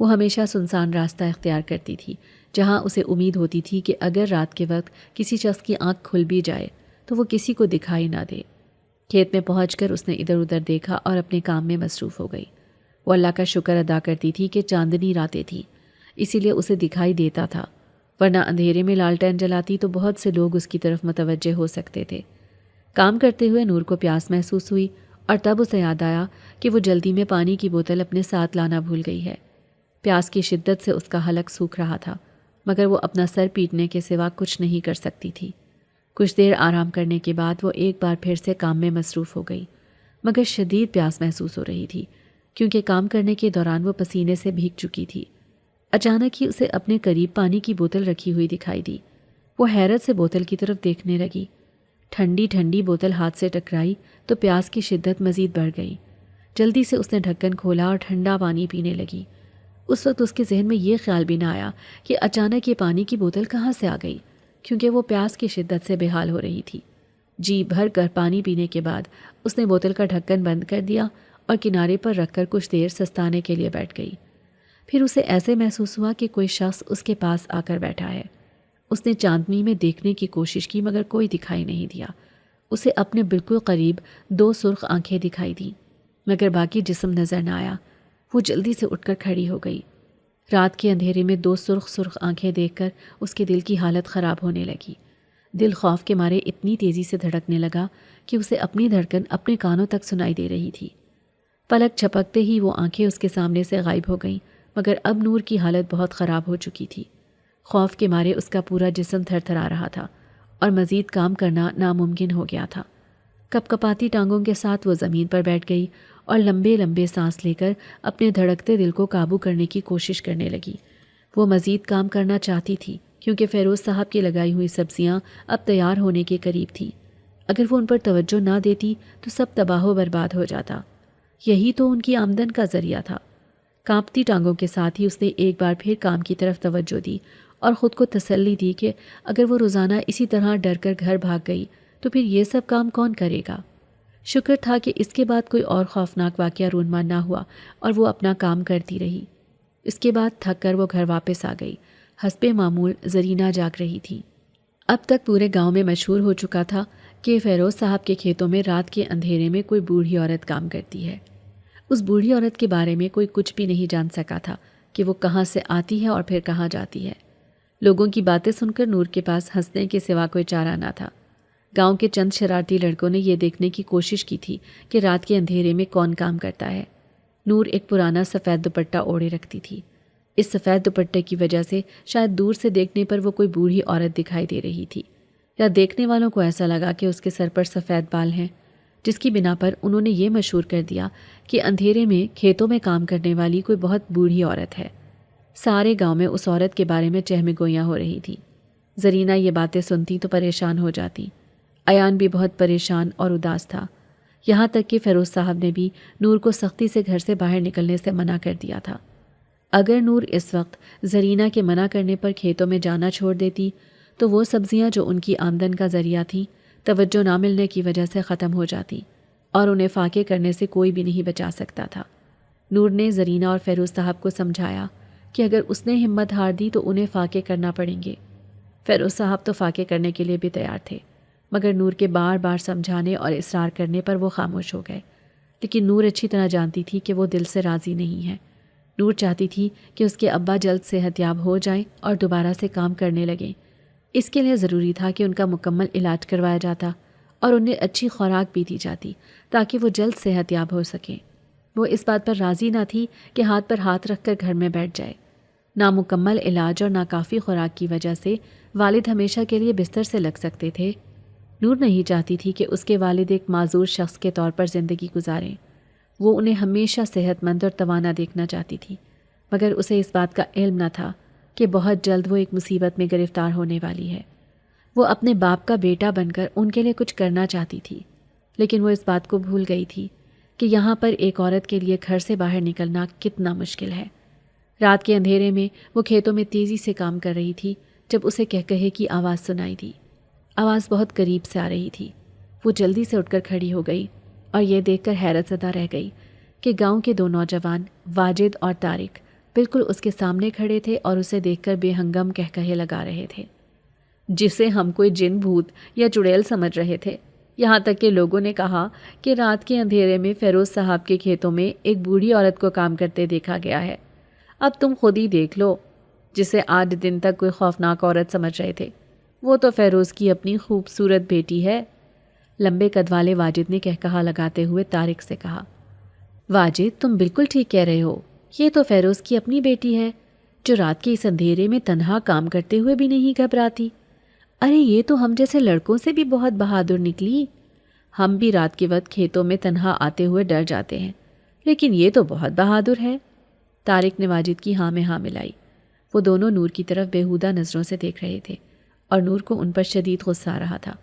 وہ ہمیشہ سنسان راستہ اختیار کرتی تھی، جہاں اسے امید ہوتی تھی کہ اگر رات کے وقت کسی شخص کی آنکھ کھل بھی جائے تو وہ کسی کو دکھائی نہ دے۔ کھیت میں پہنچ کر اس نے ادھر ادھر دیکھا اور اپنے کام میں مصروف ہو گئی۔ وہ اللہ کا شکر ادا کرتی تھی کہ چاندنی راتیں تھیں، اسی لیے اسے دکھائی دیتا تھا، ورنہ اندھیرے میں لالٹین جلاتی تو بہت سے لوگ اس کی طرف متوجہ ہو سکتے تھے۔ کام کرتے ہوئے نور کو پیاس محسوس ہوئی اور تب اسے یاد آیا کہ وہ جلدی میں پانی کی بوتل اپنے ساتھ لانا بھول گئی ہے۔ پیاس کی شدت سے اس کا حلق سوکھ رہا تھا، مگر وہ اپنا سر پیٹنے کے سوا کچھ نہیں کر سکتی تھی۔ کچھ دیر آرام کرنے کے بعد وہ ایک بار پھر سے کام میں مصروف ہو گئی، مگر شدید پیاس محسوس ہو رہی تھی کیونکہ کام کرنے کے دوران وہ پسینے سے بھیگ چکی تھی۔ اچانک ہی اسے اپنے قریب پانی کی بوتل رکھی ہوئی دکھائی دی۔ وہ حیرت سے بوتل کی طرف دیکھنے لگی۔ ٹھنڈی ٹھنڈی بوتل ہاتھ سے ٹکرائی تو پیاس کی شدت مزید بڑھ گئی۔ جلدی سے اس نے ڈھکن کھولا اور ٹھنڈا پانی پینے لگی۔ اس وقت اس کے ذہن میں یہ خیال بھی نہ آیا کہ اچانک یہ پانی کی بوتل کہاں سے آ گئی، کیونکہ وہ پیاس کی شدت سے بے حال ہو رہی تھی۔ جی بھر کر پانی پینے کے بعد اس نے بوتل کا ڈھکن بند کر دیا اور کنارے پر رکھ کر کچھ دیر سستانے کے لیے بیٹھ گئی۔ پھر اسے ایسے محسوس ہوا کہ کوئی شخص اس کے پاس آ کر بیٹھا ہے۔ اس نے چاندنی میں دیکھنے کی کوشش کی مگر کوئی دکھائی نہیں دیا۔ اسے اپنے بالکل قریب 2 سرخ آنکھیں دکھائی دیں، مگر باقی جسم نظر نہ آیا۔ وہ جلدی سے اٹھ کر کھڑی ہو گئی۔ رات کے اندھیرے میں 2 سرخ آنکھیں دیکھ کر اس کے دل کی حالت خراب ہونے لگی۔ دل خوف کے مارے اتنی تیزی سے دھڑکنے لگا کہ اسے اپنی دھڑکن اپنے کانوں تک سنائی دے رہی تھی۔ پلک جھپکتے ہی وہ آنکھیں اس کے سامنے سے غائب ہو گئیں، مگر اب نور کی حالت بہت خراب ہو چکی تھی۔ خوف کے مارے اس کا پورا جسم تھر تھرا رہا تھا اور مزید کام کرنا ناممکن ہو گیا تھا۔ کپ کپاتی ٹانگوں کے ساتھ وہ زمین پر بیٹھ گئی اور لمبے لمبے سانس لے کر اپنے دھڑکتے دل کو قابو کرنے کی کوشش کرنے لگی۔ وہ مزید کام کرنا چاہتی تھی کیونکہ فیروز صاحب کی لگائی ہوئی سبزیاں اب تیار ہونے کے قریب تھیں۔ اگر وہ ان پر توجہ نہ دیتی تو سب تباہ و برباد ہو جاتا۔ یہی تو ان کی آمدن کا ذریعہ تھا۔ کانپتی ٹانگوں کے ساتھ ہی اس نے ایک بار پھر کام کی طرف توجہ دی اور خود کو تسلی دی کہ اگر وہ روزانہ اسی طرح ڈر کر گھر بھاگ گئی تو پھر یہ سب کام کون کرے گا۔ شکر تھا کہ اس کے بعد کوئی اور خوفناک واقعہ رونما نہ ہوا اور وہ اپنا کام کرتی رہی۔ اس کے بعد تھک کر وہ گھر واپس آ گئی۔ حسب معمول زرینہ جاگ رہی تھی۔ اب تک پورے گاؤں میں مشہور ہو چکا تھا کہ فیروز صاحب کے کھیتوں میں رات کے اندھیرے میں کوئی بوڑھی عورت کام کرتی ہے۔ اس بوڑھی عورت کے بارے میں کوئی کچھ بھی نہیں جان سکا تھا کہ وہ کہاں سے آتی ہے اور پھر کہاں جاتی ہے۔ لوگوں کی باتیں سن کر نور کے پاس ہنسنے کے سوا کوئی چارہ نہ تھا۔ گاؤں کے چند شرارتی لڑکوں نے یہ دیکھنے کی کوشش کی تھی کہ رات کے اندھیرے میں کون کام کرتا ہے۔ نور ایک پرانا سفید دوپٹہ اوڑھے رکھتی تھی۔ اس سفید دوپٹے کی وجہ سے شاید دور سے دیکھنے پر وہ کوئی بوڑھی عورت دکھائی دے رہی تھی، یا دیکھنے والوں کو ایسا لگا کہ اس کے سر پر سفید بال ہیں، جس کی بنا پر انہوں نے یہ مشہور کر دیا کہ اندھیرے میں کھیتوں میں کام کرنے والی کوئی بہت بوڑھی عورت ہے۔ سارے گاؤں میں اس عورت کے بارے میں چہم گویاں ہو رہی تھی۔ زرینہ یہ باتیں سنتی تو پریشان ہو جاتی۔ ایان بھی بہت پریشان اور اداس تھا، یہاں تک کہ فیروز صاحب نے بھی نور کو سختی سے گھر سے باہر نکلنے سے منع کر دیا تھا۔ اگر نور اس وقت زرینہ کے منع کرنے پر کھیتوں میں جانا چھوڑ دیتی تو وہ سبزیاں جو ان کی آمدن کا ذریعہ تھیں توجہ نہ ملنے کی وجہ سے ختم ہو جاتی اور انہیں فاقے کرنے سے کوئی بھی نہیں بچا سکتا تھا۔ نور نے زرینہ اور فیروز صاحب کو سمجھایا کہ اگر اس نے ہمت ہار دی تو انہیں فاقے کرنا پڑیں گے۔ فیروز صاحب تو فاقے کرنے کے لیے بھی تیار تھے، مگر نور کے بار بار سمجھانے اور اصرار کرنے پر وہ خاموش ہو گئے۔ لیکن نور اچھی طرح جانتی تھی کہ وہ دل سے راضی نہیں ہے۔ نور چاہتی تھی کہ اس کے ابا جلد صحت یاب ہو جائیں اور دوبارہ سے کام کرنے لگیں، اس کے لیے ضروری تھا کہ ان کا مکمل علاج کروایا جاتا اور انہیں اچھی خوراک بھی دی جاتی تاکہ وہ جلد صحت یاب ہو سکیں۔ وہ اس بات پر راضی نہ تھی کہ ہاتھ پر ہاتھ رکھ کر گھر میں بیٹھ جائے۔ نامکمل علاج اور ناکافی خوراک کی وجہ سے والد ہمیشہ کے لیے بستر سے لگ سکتے تھے۔ نور نہیں چاہتی تھی کہ اس کے والد ایک معذور شخص کے طور پر زندگی گزاریں۔ وہ انہیں ہمیشہ صحت مند اور توانا دیکھنا چاہتی تھی، مگر اسے اس بات کا علم نہ تھا کہ بہت جلد وہ ایک مصیبت میں گرفتار ہونے والی ہے۔ وہ اپنے باپ کا بیٹا بن کر ان کے لیے کچھ کرنا چاہتی تھی، لیکن وہ اس بات کو بھول گئی تھی کہ یہاں پر ایک عورت کے لیے گھر سے باہر نکلنا کتنا مشکل ہے۔ رات کے اندھیرے میں وہ کھیتوں میں تیزی سے کام کر رہی تھی جب اسے کہے کی آواز سنائی دی۔ آواز بہت قریب سے آ رہی تھی۔ وہ جلدی سے اٹھ کر کھڑی ہو گئی اور یہ دیکھ کر حیرت زدہ رہ گئی کہ گاؤں کے دو نوجوان واجد اور طارق بالکل اس کے سامنے کھڑے تھے اور اسے دیکھ کر بے ہنگم کہے لگا رہے تھے، جسے ہم کوئی جن بھوت یا چڑیل سمجھ رہے تھے۔ یہاں تک کہ لوگوں نے کہا کہ رات کے اندھیرے میں فیروز صاحب کے کھیتوں میں ایک بوڑھی عورت کو کام کرتے دیکھا گیا ہے۔ اب تم خود ہی دیکھ لو، جسے آج دن تک کوئی خوفناک عورت سمجھ رہے تھے، وہ تو فیروز کی اپنی خوبصورت بیٹی ہے۔ لمبے قد والے واجد نے کہا لگاتے ہوئے طارق سے کہا، واجد تم بالکل ٹھیک کہہ رہے ہو، یہ تو فیروز کی اپنی بیٹی ہے جو رات کے اس اندھیرے میں تنہا کام کرتے ہوئے بھی نہیں گھبراتی۔ ارے یہ تو ہم جیسے لڑکوں سے بھی بہت بہادر نکلی۔ ہم بھی رات کے وقت کھیتوں میں تنہا آتے ہوئے ڈر جاتے ہیں، لیکن یہ تو بہت بہادر ہے۔ طارق نے واجد کی ہاں میں ہاں ملائی۔ وہ دونوں نور کی طرف بےہودہ نظروں سے دیکھ رہے تھے اور نور کو ان پر شدید غصہ آ رہا تھا،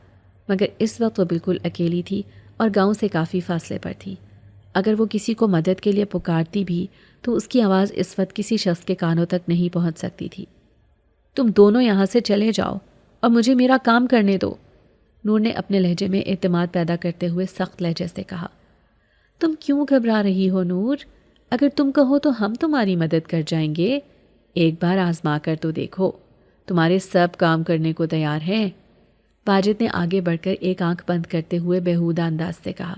مگر اس وقت وہ بالکل اکیلی تھی اور گاؤں سے کافی فاصلے پر تھی۔ اگر وہ کسی کو مدد کے لیے پکارتی بھی تو اس کی آواز اس وقت کسی شخص کے کانوں تک نہیں پہنچ سکتی تھی۔ تم دونوں یہاں سے چلے جاؤ اور مجھے میرا کام کرنے دو، نور نے اپنے لہجے میں اعتماد پیدا کرتے ہوئے سخت لہجے سے کہا۔ تم کیوں گھبرا رہی ہو نور؟ اگر تم کہو تو ہم تمہاری مدد کر جائیں گے۔ ایک بار آزما کر تو دیکھو، تمہارے سب کام کرنے کو تیار ہیں۔ واجد نے آگے بڑھ کر ایک آنکھ بند کرتے ہوئے بےہودہ انداز سے کہا،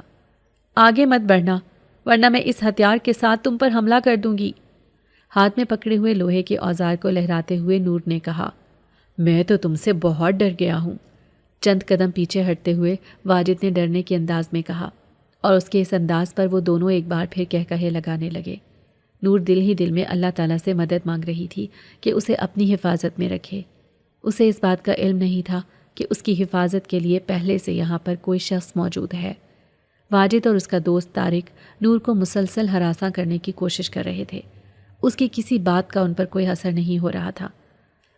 آگے مت بڑھنا ورنہ میں اس ہتھیار کے ساتھ تم پر حملہ کر دوں گی۔ ہاتھ میں پکڑے ہوئے لوہے کے اوزار کو لہراتے ہوئے نور نے کہا، میں تو تم سے بہت ڈر گیا ہوں۔ چند قدم پیچھے ہٹتے ہوئے واجد نے ڈرنے کے انداز میں کہا، اور اس کے اس انداز پر وہ دونوں ایک بار پھر کہے لگانے لگے۔ نور دل ہی دل میں اللہ تعالیٰ سے مدد مانگ رہی تھی کہ اسے اپنی حفاظت میں رکھے۔ اسے اس بات کا علم نہیں تھا کہ اس کی حفاظت کے لیے پہلے سے یہاں پر کوئی شخص موجود ہے۔ واجد اور اس کا دوست طارق نور کو مسلسل ہراساں کرنے کی کوشش کر رہے تھے۔ اس کی کسی بات کا ان پر کوئی اثر نہیں ہو رہا تھا۔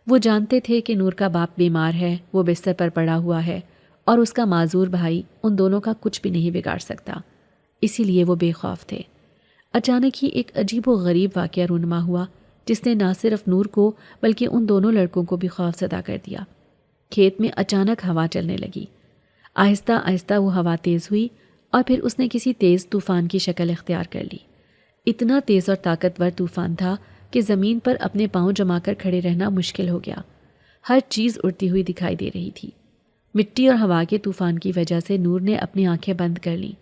وہ جانتے تھے کہ نور کا باپ بیمار ہے، وہ بستر پر پڑا ہوا ہے اور اس کا معذور بھائی ان دونوں کا کچھ بھی نہیں بگاڑ سکتا، اسی لیے وہ بے خوف تھے۔ اچانک ہی ایک عجیب و غریب واقعہ رونما ہوا جس نے نہ صرف نور کو بلکہ ان دونوں لڑکوں کو بھی خوف زدہ کر دیا۔ کھیت میں اچانک ہوا چلنے لگی۔ آہستہ آہستہ وہ ہوا تیز ہوئی اور پھر اس نے کسی تیز طوفان کی شکل اختیار کر لی۔ اتنا تیز اور طاقتور طوفان تھا کہ زمین پر اپنے پاؤں جما کر کھڑے رہنا مشکل ہو گیا۔ ہر چیز اڑتی ہوئی دکھائی دے رہی تھی۔ مٹی اور ہوا کے طوفان کی وجہ سے نور نے اپنی آنکھیں بند کر لیں۔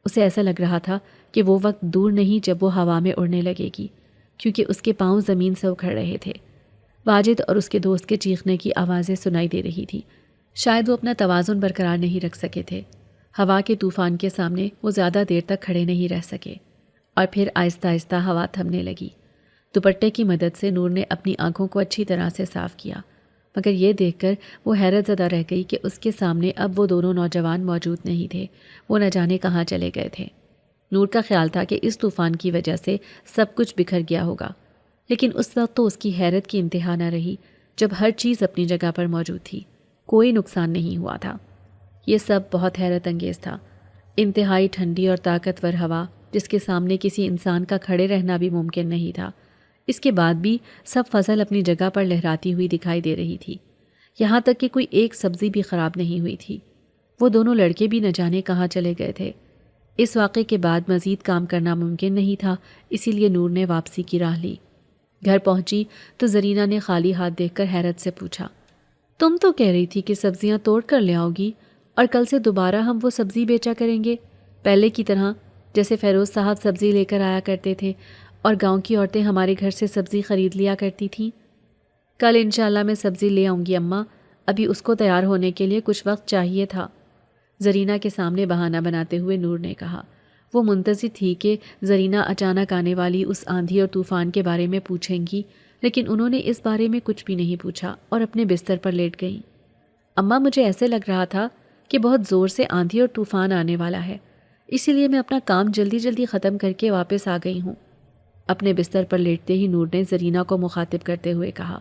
اسے ایسا لگ رہا تھا کہ وہ وقت دور نہیں جب وہ ہوا میں اڑنے لگے گی، کیونکہ اس کے پاؤں زمین سے اکھڑ رہے تھے۔ واجد اور اس کے دوست کے چیخنے کی آوازیں سنائی دے رہی تھی۔ شاید وہ اپنا توازن برقرار نہیں رکھ سکے تھے۔ ہوا کے طوفان کے سامنے وہ زیادہ دیر تک کھڑے نہیں رہ سکے اور پھر آہستہ آہستہ ہوا تھمنے لگی۔ دوپٹے کی مدد سے نور نے اپنی آنکھوں کو اچھی طرح سے صاف کیا، مگر یہ دیکھ کر وہ حیرت زدہ رہ گئی کہ اس کے سامنے اب وہ دونوں نوجوان موجود نہیں تھے۔ وہ نہ جانے کہاں چلے گئے تھے۔ نور کا خیال تھا کہ اس طوفان کی وجہ سے سب کچھ بکھر گیا ہوگا، لیکن اس وقت تو اس کی حیرت کی انتہا نہ رہی جب ہر چیز اپنی جگہ پر موجود تھی، کوئی نقصان نہیں ہوا تھا۔ یہ سب بہت حیرت انگیز تھا۔ انتہائی ٹھنڈی اور طاقتور ہوا جس کے سامنے کسی انسان کا کھڑے رہنا بھی ممکن نہیں تھا، اس کے بعد بھی سب فصل اپنی جگہ پر لہراتی ہوئی دکھائی دے رہی تھی، یہاں تک کہ کوئی ایک سبزی بھی خراب نہیں ہوئی تھی۔ وہ دونوں لڑکے بھی نہ جانے کہاں چلے گئے تھے۔ اس واقعے کے بعد مزید کام کرنا ممکن نہیں تھا، اسی لیے نور نے واپسی کی راہ لی۔ گھر پہنچی تو زرینہ نے خالی ہاتھ دیکھ کر حیرت سے پوچھا، تم تو کہہ رہی تھی کہ سبزیاں توڑ کر لے آؤ گی اور کل سے دوبارہ ہم وہ سبزی بیچا کریں گے، پہلے کی طرح جیسے فیروز صاحب سبزی لے کر آیا کرتے تھے اور گاؤں کی عورتیں ہمارے گھر سے سبزی خرید لیا کرتی تھیں۔ کل انشاءاللہ میں سبزی لے آؤں گی اماں، ابھی اس کو تیار ہونے کے لیے کچھ وقت چاہیے تھا، زرینہ کے سامنے بہانہ بناتے ہوئے نور نے کہا۔ وہ منتظر تھی کہ زرینہ اچانک آنے والی اس آندھی اور طوفان کے بارے میں پوچھیں گی، لیکن انہوں نے اس بارے میں کچھ بھی نہیں پوچھا اور اپنے بستر پر لیٹ گئیں۔ اماں، مجھے ایسے لگ رہا تھا کہ بہت زور سے آندھی اور طوفان آنے والا ہے، اسی لیے میں اپنا کام جلدی جلدی ختم کر کے واپس آ گئی ہوں۔ اپنے بستر پر لیٹتے ہی نور نے زرینہ کو مخاطب کرتے ہوئے کہا۔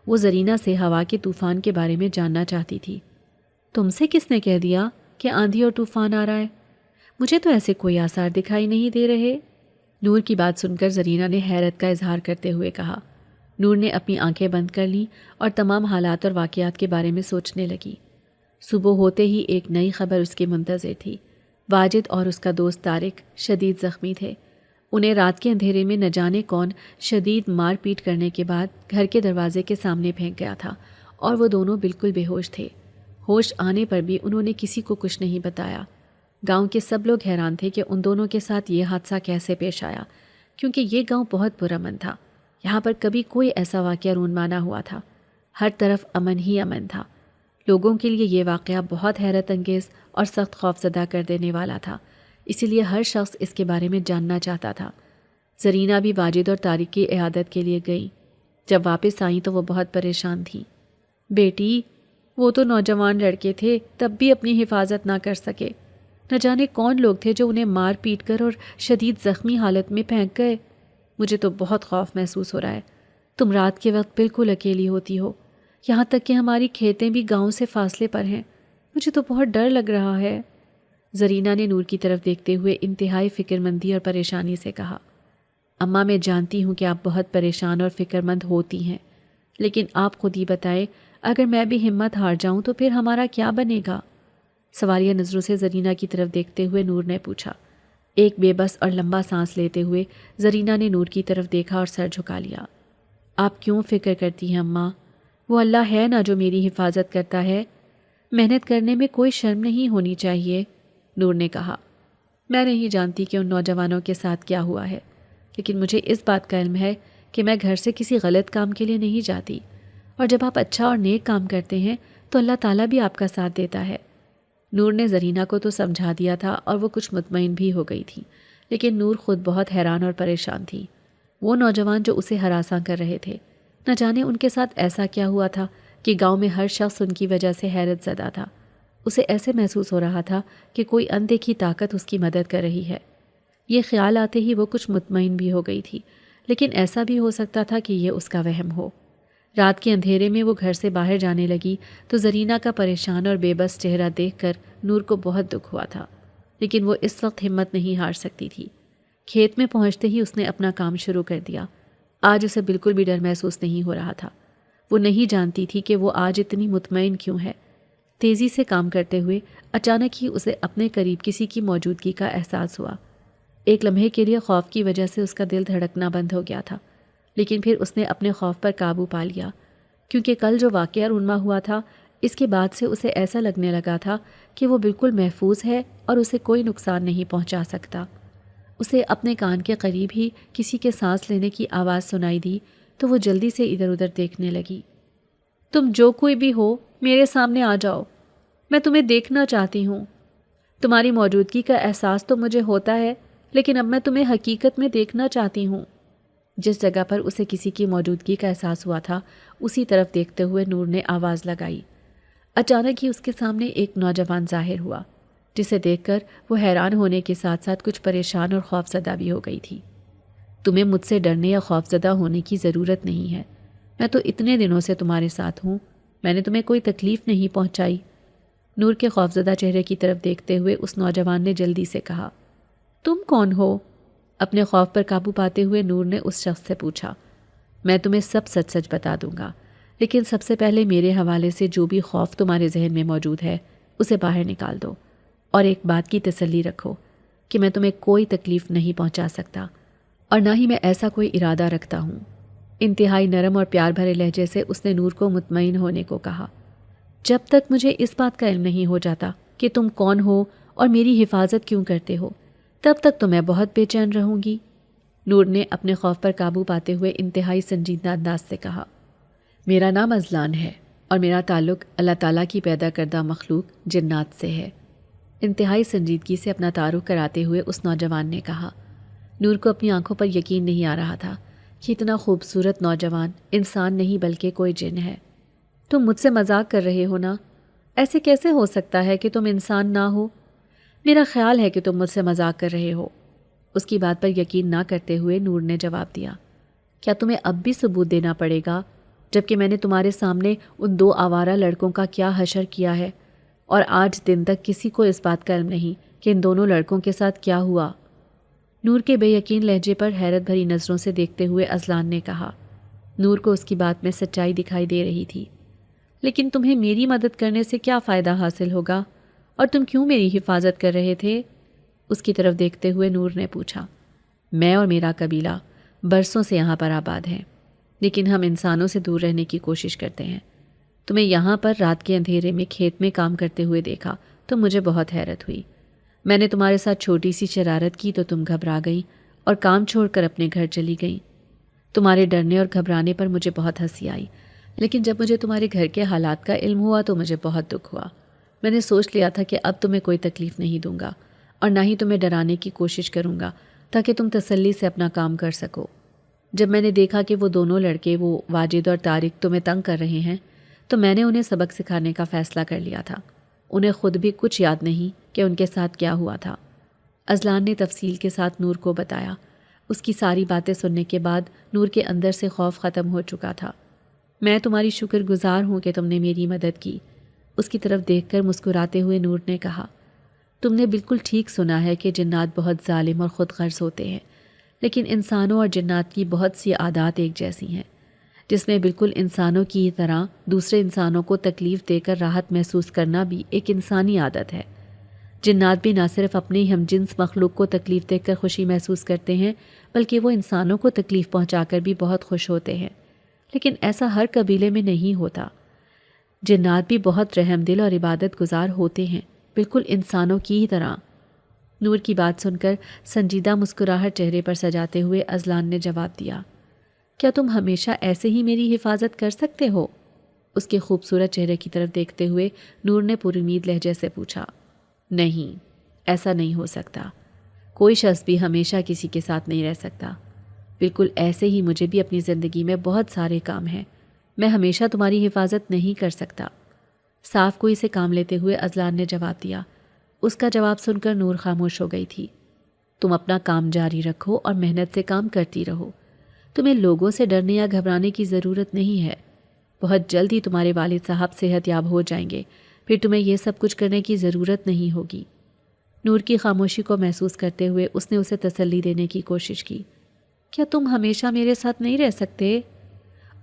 وہ زرینہ سے ہوا کے طوفان کے بارے میں جاننا چاہتی تھی۔ تم سے کس نے کہہ دیا کہ آندھی اور طوفان آ رہا ہے؟ مجھے تو ایسے کوئی آثار دکھائی نہیں دے رہے۔ نور کی بات سن کر زرینہ نے حیرت کا اظہار کرتے ہوئے کہا۔ نور نے اپنی آنکھیں بند کر لیں اور تمام حالات اور واقعات کے بارے میں سوچنے لگی۔ صبح ہوتے ہی ایک نئی خبر اس کے منتظر تھی۔ واجد اور اس کا دوست طارق شدید زخمی تھے۔ انہیں رات کے اندھیرے میں نہ جانے کون شدید مار پیٹ کرنے کے بعد گھر کے دروازے کے سامنے پھینک گیا تھا اور وہ دونوں بالکل بے ہوش تھے۔ ہوش آنے پر بھی انہوں نے کسی کو کچھ نہیں بتایا۔ گاؤں کے سب لوگ حیران تھے کہ ان دونوں کے ساتھ یہ حادثہ کیسے پیش آیا، کیونکہ یہ گاؤں بہت پرامن تھا۔ یہاں پر کبھی کوئی ایسا واقعہ رونما نہ ہوا تھا۔ ہر طرف امن ہی امن تھا۔ لوگوں کے لیے یہ واقعہ بہت حیرت انگیز اور سخت خوفزدہ کر دینے والا تھا، اسی لیے ہر شخص اس کے بارے میں جاننا چاہتا تھا۔ زرینہ بھی واجد اور طارق کی عیادت کے لیے گئی۔ جب واپس آئیں تو وہ بہت پریشان تھیں۔ بیٹی، وہ تو نوجوان لڑکے تھے، تب بھی اپنی حفاظت نہ کر سکے۔ نہ جانے کون لوگ تھے جو انہیں مار پیٹ کر اور شدید زخمی حالت میں پھینک گئے۔ مجھے تو بہت خوف محسوس ہو رہا ہے۔ تم رات کے وقت بالکل اکیلی ہوتی ہو، یہاں تک کہ ہماری کھیتیں بھی گاؤں سے فاصلے پر ہیں۔ مجھے تو بہت ڈر لگ رہا ہے۔ زرینہ نے نور کی طرف دیکھتے ہوئے انتہائی فکر مندی اور پریشانی سے کہا۔ اماں، میں جانتی ہوں کہ آپ بہت پریشان اور فکر مند ہوتی ہیں، لیکن آپ خود ہی بتائیں، اگر میں بھی ہمت ہار جاؤں تو پھر ہمارا کیا بنے گا؟ سوالیہ نظروں سے زرینہ کی طرف دیکھتے ہوئے نور نے پوچھا۔ ایک بے بس اور لمبا سانس لیتے ہوئے زرینہ نے نور کی طرف دیکھا اور سر جھکا لیا۔ آپ کیوں فکر کرتی ہیں اماں؟ وہ اللہ ہے نا جو میری حفاظت کرتا ہے۔ محنت کرنے میں کوئی شرم نہیں ہونی چاہیے، نور نے کہا۔ میں نہیں جانتی کہ ان نوجوانوں کے ساتھ کیا ہوا ہے، لیکن مجھے اس بات کا علم ہے کہ میں گھر سے کسی غلط کام کے لیے نہیں جاتی، اور جب آپ اچھا اور نیک کام کرتے ہیں تو اللہ تعالیٰ بھی آپ کا ساتھ دیتا ہے۔ نور نے زرینہ کو تو سمجھا دیا تھا اور وہ کچھ مطمئن بھی ہو گئی تھی، لیکن نور خود بہت حیران اور پریشان تھی۔ وہ نوجوان جو اسے ہراساں کر رہے تھے، نہ جانے ان کے ساتھ ایسا کیا ہوا تھا کہ گاؤں میں ہر شخص ان کی وجہ سے حیرت زدہ تھا۔ اسے ایسے محسوس ہو رہا تھا کہ کوئی اندیکھی طاقت اس کی مدد کر رہی ہے۔ یہ خیال آتے ہی وہ کچھ مطمئن بھی ہو گئی تھی، لیکن ایسا بھی ہو سکتا تھا کہ یہ اس کا وہم ہو۔ رات کے اندھیرے میں وہ گھر سے باہر جانے لگی تو زرینہ کا پریشان اور بے بس چہرہ دیکھ کر نور کو بہت دکھ ہوا تھا، لیکن وہ اس وقت ہمت نہیں ہار سکتی تھی۔ کھیت میں پہنچتے ہی اس نے اپنا کام شروع کر دیا۔ آج اسے بالکل بھی ڈر محسوس نہیں ہو رہا تھا۔ وہ نہیں جانتی تھی کہ وہ آج اتنی مطمئن کیوں ہے۔ تیزی سے کام کرتے ہوئے اچانک ہی اسے اپنے قریب کسی کی موجودگی کا احساس ہوا۔ ایک لمحے کے لیے خوف کی وجہ سے اس کا دل دھڑکنا بند ہو گیا تھا، لیکن پھر اس نے اپنے خوف پر قابو پا لیا، کیونکہ کل جو واقعہ رونما ہوا تھا، اس کے بعد سے اسے ایسا لگنے لگا تھا کہ وہ بالکل محفوظ ہے اور اسے کوئی نقصان نہیں پہنچا سکتا۔ اسے اپنے کان کے قریب ہی کسی کے سانس لینے کی آواز سنائی دی تو وہ جلدی سے ادھر ادھر دیکھنے لگی۔ تم جو کوئی بھی ہو، میرے سامنے آ جاؤ، میں تمہیں دیکھنا چاہتی ہوں۔ تمہاری موجودگی کا احساس تو مجھے ہوتا ہے، لیکن اب میں تمہیں حقیقت میں دیکھنا چاہتی ہوں۔ جس جگہ پر اسے کسی کی موجودگی کا احساس ہوا تھا، اسی طرف دیکھتے ہوئے نور نے آواز لگائی۔ اچانک ہی اس کے سامنے ایک نوجوان ظاہر ہوا، جسے دیکھ کر وہ حیران ہونے کے ساتھ ساتھ کچھ پریشان اور خوفزدہ بھی ہو گئی تھی۔ تمہیں مجھ سے ڈرنے یا خوفزدہ ہونے کی ضرورت نہیں ہے، میں تو اتنے دنوں سے تمہارے ساتھ ہوں، میں نے تمہیں کوئی تکلیف نہیں پہنچائی۔ نور کے خوفزدہ چہرے کی طرف دیکھتے ہوئے اس نوجوان نے جلدی سے کہا۔ تم کون ہو؟ اپنے خوف پر قابو پاتے ہوئے نور نے اس شخص سے پوچھا۔ میں تمہیں سب سچ سچ بتا دوں گا، لیکن سب سے پہلے میرے حوالے سے جو بھی خوف تمہارے ذہن میں موجود ہے اسے باہر نکال دو، اور ایک بات کی تسلی رکھو کہ میں تمہیں کوئی تکلیف نہیں پہنچا سکتا، اور نہ ہی میں ایسا کوئی ارادہ رکھتا ہوں۔ انتہائی نرم اور پیار بھرے لہجے سے اس نے نور کو مطمئن ہونے کو کہا۔ جب تک مجھے اس بات کا علم نہیں ہو جاتا کہ تم کون ہو اور میری حفاظت کیوں کرتے ہو، تب تک تو میں بہت بے چین رہوں گی، نور نے اپنے خوف پر قابو پاتے ہوئے انتہائی سنجیدہ انداز سے کہا۔ میرا نام ازلان ہے، اور میرا تعلق اللہ تعالیٰ کی پیدا کردہ مخلوق جنات سے ہے۔ انتہائی سنجیدگی سے اپنا تعارف کراتے ہوئے اس نوجوان نے کہا۔ نور کو اپنی آنکھوں پر یقین نہیں آ رہا تھا کہ اتنا خوبصورت نوجوان انسان نہیں بلکہ کوئی جن ہے۔ تم مجھ سے مذاق کر رہے ہو نا؟ ایسے کیسے ہو سکتا ہے کہ تم انسان نہ ہو؟ میرا خیال ہے کہ تم مجھ سے مذاق کر رہے ہو۔ اس کی بات پر یقین نہ کرتے ہوئے نور نے جواب دیا۔ کیا تمہیں اب بھی ثبوت دینا پڑے گا جبکہ میں نے تمہارے سامنے ان 2 آوارہ لڑکوں کا کیا حشر کیا ہے، اور آج دن تک کسی کو اس بات کا علم نہیں کہ ان دونوں لڑکوں کے ساتھ کیا ہوا؟ نور کے بے یقین لہجے پر حیرت بھری نظروں سے دیکھتے ہوئے اذلان نے کہا۔ نور کو اس کی بات میں سچائی دکھائی دے رہی تھی۔ لیکن تمہیں میری مدد کرنے سے کیا فائدہ حاصل ہوگا، اور تم کیوں میری حفاظت کر رہے تھے؟ اس کی طرف دیکھتے ہوئے نور نے پوچھا۔ میں اور میرا قبیلہ برسوں سے یہاں پر آباد ہیں، لیکن ہم انسانوں سے دور رہنے کی کوشش کرتے ہیں۔ تمہیں یہاں پر رات کے اندھیرے میں کھیت میں کام کرتے ہوئے دیکھا تو مجھے بہت حیرت ہوئی۔ میں نے تمہارے ساتھ چھوٹی سی شرارت کی تو تم گھبرا گئی اور کام چھوڑ کر اپنے گھر چلی گئی۔ تمہارے ڈرنے اور گھبرانے پر مجھے بہت ہنسی آئی، لیکن جب مجھے تمہارے گھر کے حالات کا علم ہوا تو مجھے بہت دکھ ہوا۔ میں نے سوچ لیا تھا کہ اب تمہیں کوئی تکلیف نہیں دوں گا اور نہ ہی تمہیں ڈرانے کی کوشش کروں گا تاکہ تم تسلی سے اپنا کام کر سکو۔ جب میں نے دیکھا کہ وہ دونوں لڑکے، وہ واجد اور طارق، تمہیں تنگ کر رہے ہیں تو میں نے انہیں سبق سکھانے کا فیصلہ کر لیا تھا۔ انہیں خود بھی کچھ یاد نہیں کہ ان کے ساتھ کیا ہوا تھا۔ اذلان نے تفصیل کے ساتھ نور کو بتایا۔ اس کی ساری باتیں سننے کے بعد نور کے اندر سے خوف ختم ہو چکا تھا۔ میں تمہاری شکر گزار ہوں کہ تم نے میری مدد کی۔ اس کی طرف دیکھ کر مسکراتے ہوئے نور نے کہا۔ تم نے بالکل ٹھیک سنا ہے کہ جنات بہت ظالم اور خود غرض ہوتے ہیں، لیکن انسانوں اور جنات کی بہت سی عادات ایک جیسی ہیں، جس میں بالکل انسانوں کی طرح دوسرے انسانوں کو تکلیف دے کر راحت محسوس کرنا بھی ایک انسانی عادت ہے۔ جنات بھی نہ صرف اپنے ہم جنس مخلوق کو تکلیف دے کر خوشی محسوس کرتے ہیں، بلکہ وہ انسانوں کو تکلیف پہنچا کر بھی بہت خوش ہوتے ہیں، لیکن ایسا ہر قبیلے میں نہیں ہوتا۔ جنات بھی بہت رحم دل اور عبادت گزار ہوتے ہیں، بالکل انسانوں کی ہی طرح۔ نور کی بات سن کر سنجیدہ مسکراہٹ چہرے پر سجاتے ہوئے اذلان نے جواب دیا۔ کیا تم ہمیشہ ایسے ہی میری حفاظت کر سکتے ہو؟ اس کے خوبصورت چہرے کی طرف دیکھتے ہوئے نور نے پر امید لہجے سے پوچھا۔ نہیں، ایسا نہیں ہو سکتا۔ کوئی شخص بھی ہمیشہ کسی کے ساتھ نہیں رہ سکتا۔ بالکل ایسے ہی مجھے بھی اپنی زندگی میں بہت سارے کام ہیں، میں ہمیشہ تمہاری حفاظت نہیں کر سکتا۔ صاف کوئی سے کام لیتے ہوئے اذلان نے جواب دیا۔ اس کا جواب سن کر نور خاموش ہو گئی تھی۔ تم اپنا کام جاری رکھو اور محنت سے کام کرتی رہو۔ تمہیں لوگوں سے ڈرنے یا گھبرانے کی ضرورت نہیں ہے۔ بہت جلد ہی تمہارے والد صاحب صحت یاب ہو جائیں گے، پھر تمہیں یہ سب کچھ کرنے کی ضرورت نہیں ہوگی۔ نور کی خاموشی کو محسوس کرتے ہوئے اس نے اسے تسلی دینے کی کوشش کی۔ کیا تم ہمیشہ میرے ساتھ نہیں رہ سکتے؟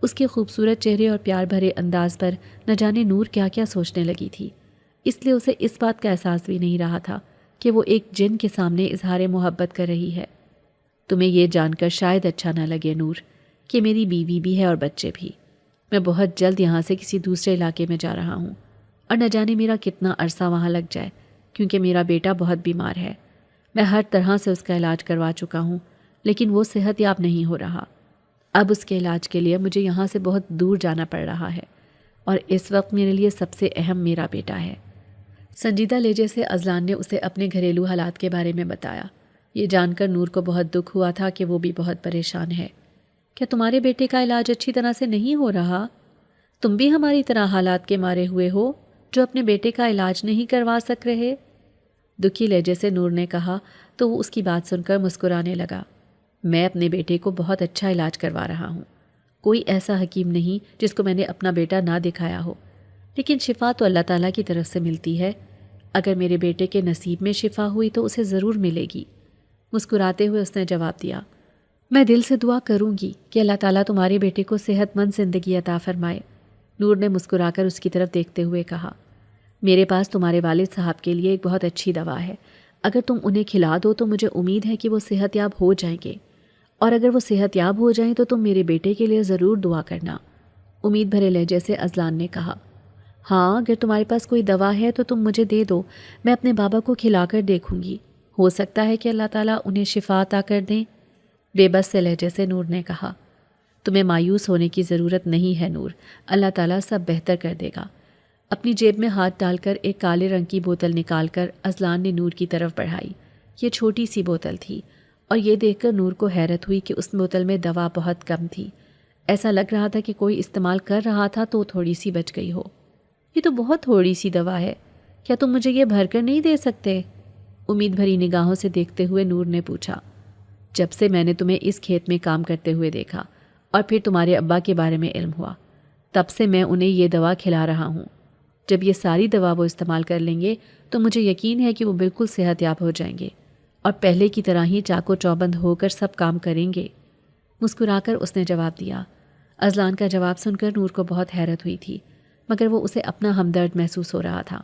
اس کے خوبصورت چہرے اور پیار بھرے انداز پر نہ جانے نور کیا کیا سوچنے لگی تھی، اس لیے اسے اس بات کا احساس بھی نہیں رہا تھا کہ وہ ایک جن کے سامنے اظہار محبت کر رہی ہے۔ تمہیں یہ جان کر شاید اچھا نہ لگے نور کہ میری بیوی بھی ہے اور بچے بھی۔ میں بہت جلد یہاں سے کسی دوسرے علاقے میں جا رہا ہوں، اور نہ جانے میرا کتنا عرصہ وہاں لگ جائے، کیونکہ میرا بیٹا بہت بیمار ہے۔ میں ہر طرح سے اس کا علاج کروا چکا ہوں، لیکن وہ صحت یاب نہیں ہو رہا۔ اب اس کے علاج کے لیے مجھے یہاں سے بہت دور جانا پڑ رہا ہے، اور اس وقت میرے لیے سب سے اہم میرا بیٹا ہے۔ سنجیدہ لہجے سے اذلان نے اسے اپنے گھریلو حالات کے بارے میں بتایا۔ یہ جان کر نور کو بہت دکھ ہوا تھا کہ وہ بھی بہت پریشان ہے۔ کیا تمہارے بیٹے کا علاج اچھی طرح سے نہیں ہو رہا؟ تم بھی ہماری طرح حالات کے مارے ہوئے ہو جو اپنے بیٹے کا علاج نہیں کروا سک رہے؟ دکھی لہجے سے نور نے کہا تو وہ اس کی بات سن کر مسکرانے لگا۔ میں اپنے بیٹے کو بہت اچھا علاج کروا رہا ہوں۔ کوئی ایسا حکیم نہیں جس کو میں نے اپنا بیٹا نہ دکھایا ہو، لیکن شفا تو اللہ تعالیٰ کی طرف سے ملتی ہے۔ اگر میرے بیٹے کے نصیب میں شفا ہوئی تو اسے ضرور ملے گی۔ مسکراتے ہوئے اس نے جواب دیا۔ میں دل سے دعا کروں گی کہ اللہ تعالیٰ تمہارے بیٹے کو صحت مند زندگی عطا فرمائے۔ نور نے مسکرا کر اس کی طرف دیکھتے ہوئے کہا۔ میرے پاس تمہارے والد صاحب کے لیے ایک بہت اچھی دوا ہے، اگر تم انہیں کھلا دو تو مجھے امید ہے کہ وہ صحت یاب ہو جائیں گے، اور اگر وہ صحت یاب ہو جائیں تو تم میرے بیٹے کے لیے ضرور دعا کرنا۔ امید بھرے لہجے سے اذلان نے کہا۔ ہاں، اگر تمہارے پاس کوئی دوا ہے تو تم مجھے دے دو، میں اپنے بابا کو کھلا کر دیکھوں گی، ہو سکتا ہے کہ اللہ تعالیٰ انہیں شفا عطا کر دیں۔ بے بس سے لہجے سے نور نے کہا۔ تمہیں مایوس ہونے کی ضرورت نہیں ہے نور، اللہ تعالیٰ سب بہتر کر دے گا۔ اپنی جیب میں ہاتھ ڈال کر ایک کالے رنگ کی بوتل نکال کر اذلان نے نور کی طرف بڑھائی۔ یہ چھوٹی سی بوتل تھی اور یہ دیکھ کر نور کو حیرت ہوئی کہ اس بوتل میں دوا بہت کم تھی۔ ایسا لگ رہا تھا کہ کوئی استعمال کر رہا تھا تو تھوڑی سی بچ گئی ہو۔ یہ تو بہت تھوڑی سی دوا ہے، کیا تم مجھے یہ بھر کر نہیں دے سکتے؟ امید بھری نگاہوں سے دیکھتے ہوئے نور نے پوچھا۔ جب سے میں نے تمہیں اس کھیت میں کام کرتے ہوئے دیکھا اور پھر تمہارے ابا کے بارے میں علم ہوا، تب سے میں انہیں یہ دوا کھلا رہا ہوں۔ جب یہ ساری دوا وہ استعمال کر لیں گے تو مجھے یقین ہے کہ وہ بالکل صحت یاب ہو جائیں گے اور پہلے کی طرح ہی چاق و چوبند ہو کر سب کام کریں گے۔ مسکرا کر اس نے جواب دیا۔ اذلان کا جواب سن کر نور کو بہت حیرت ہوئی تھی، مگر وہ اسے اپنا ہمدرد محسوس ہو رہا تھا۔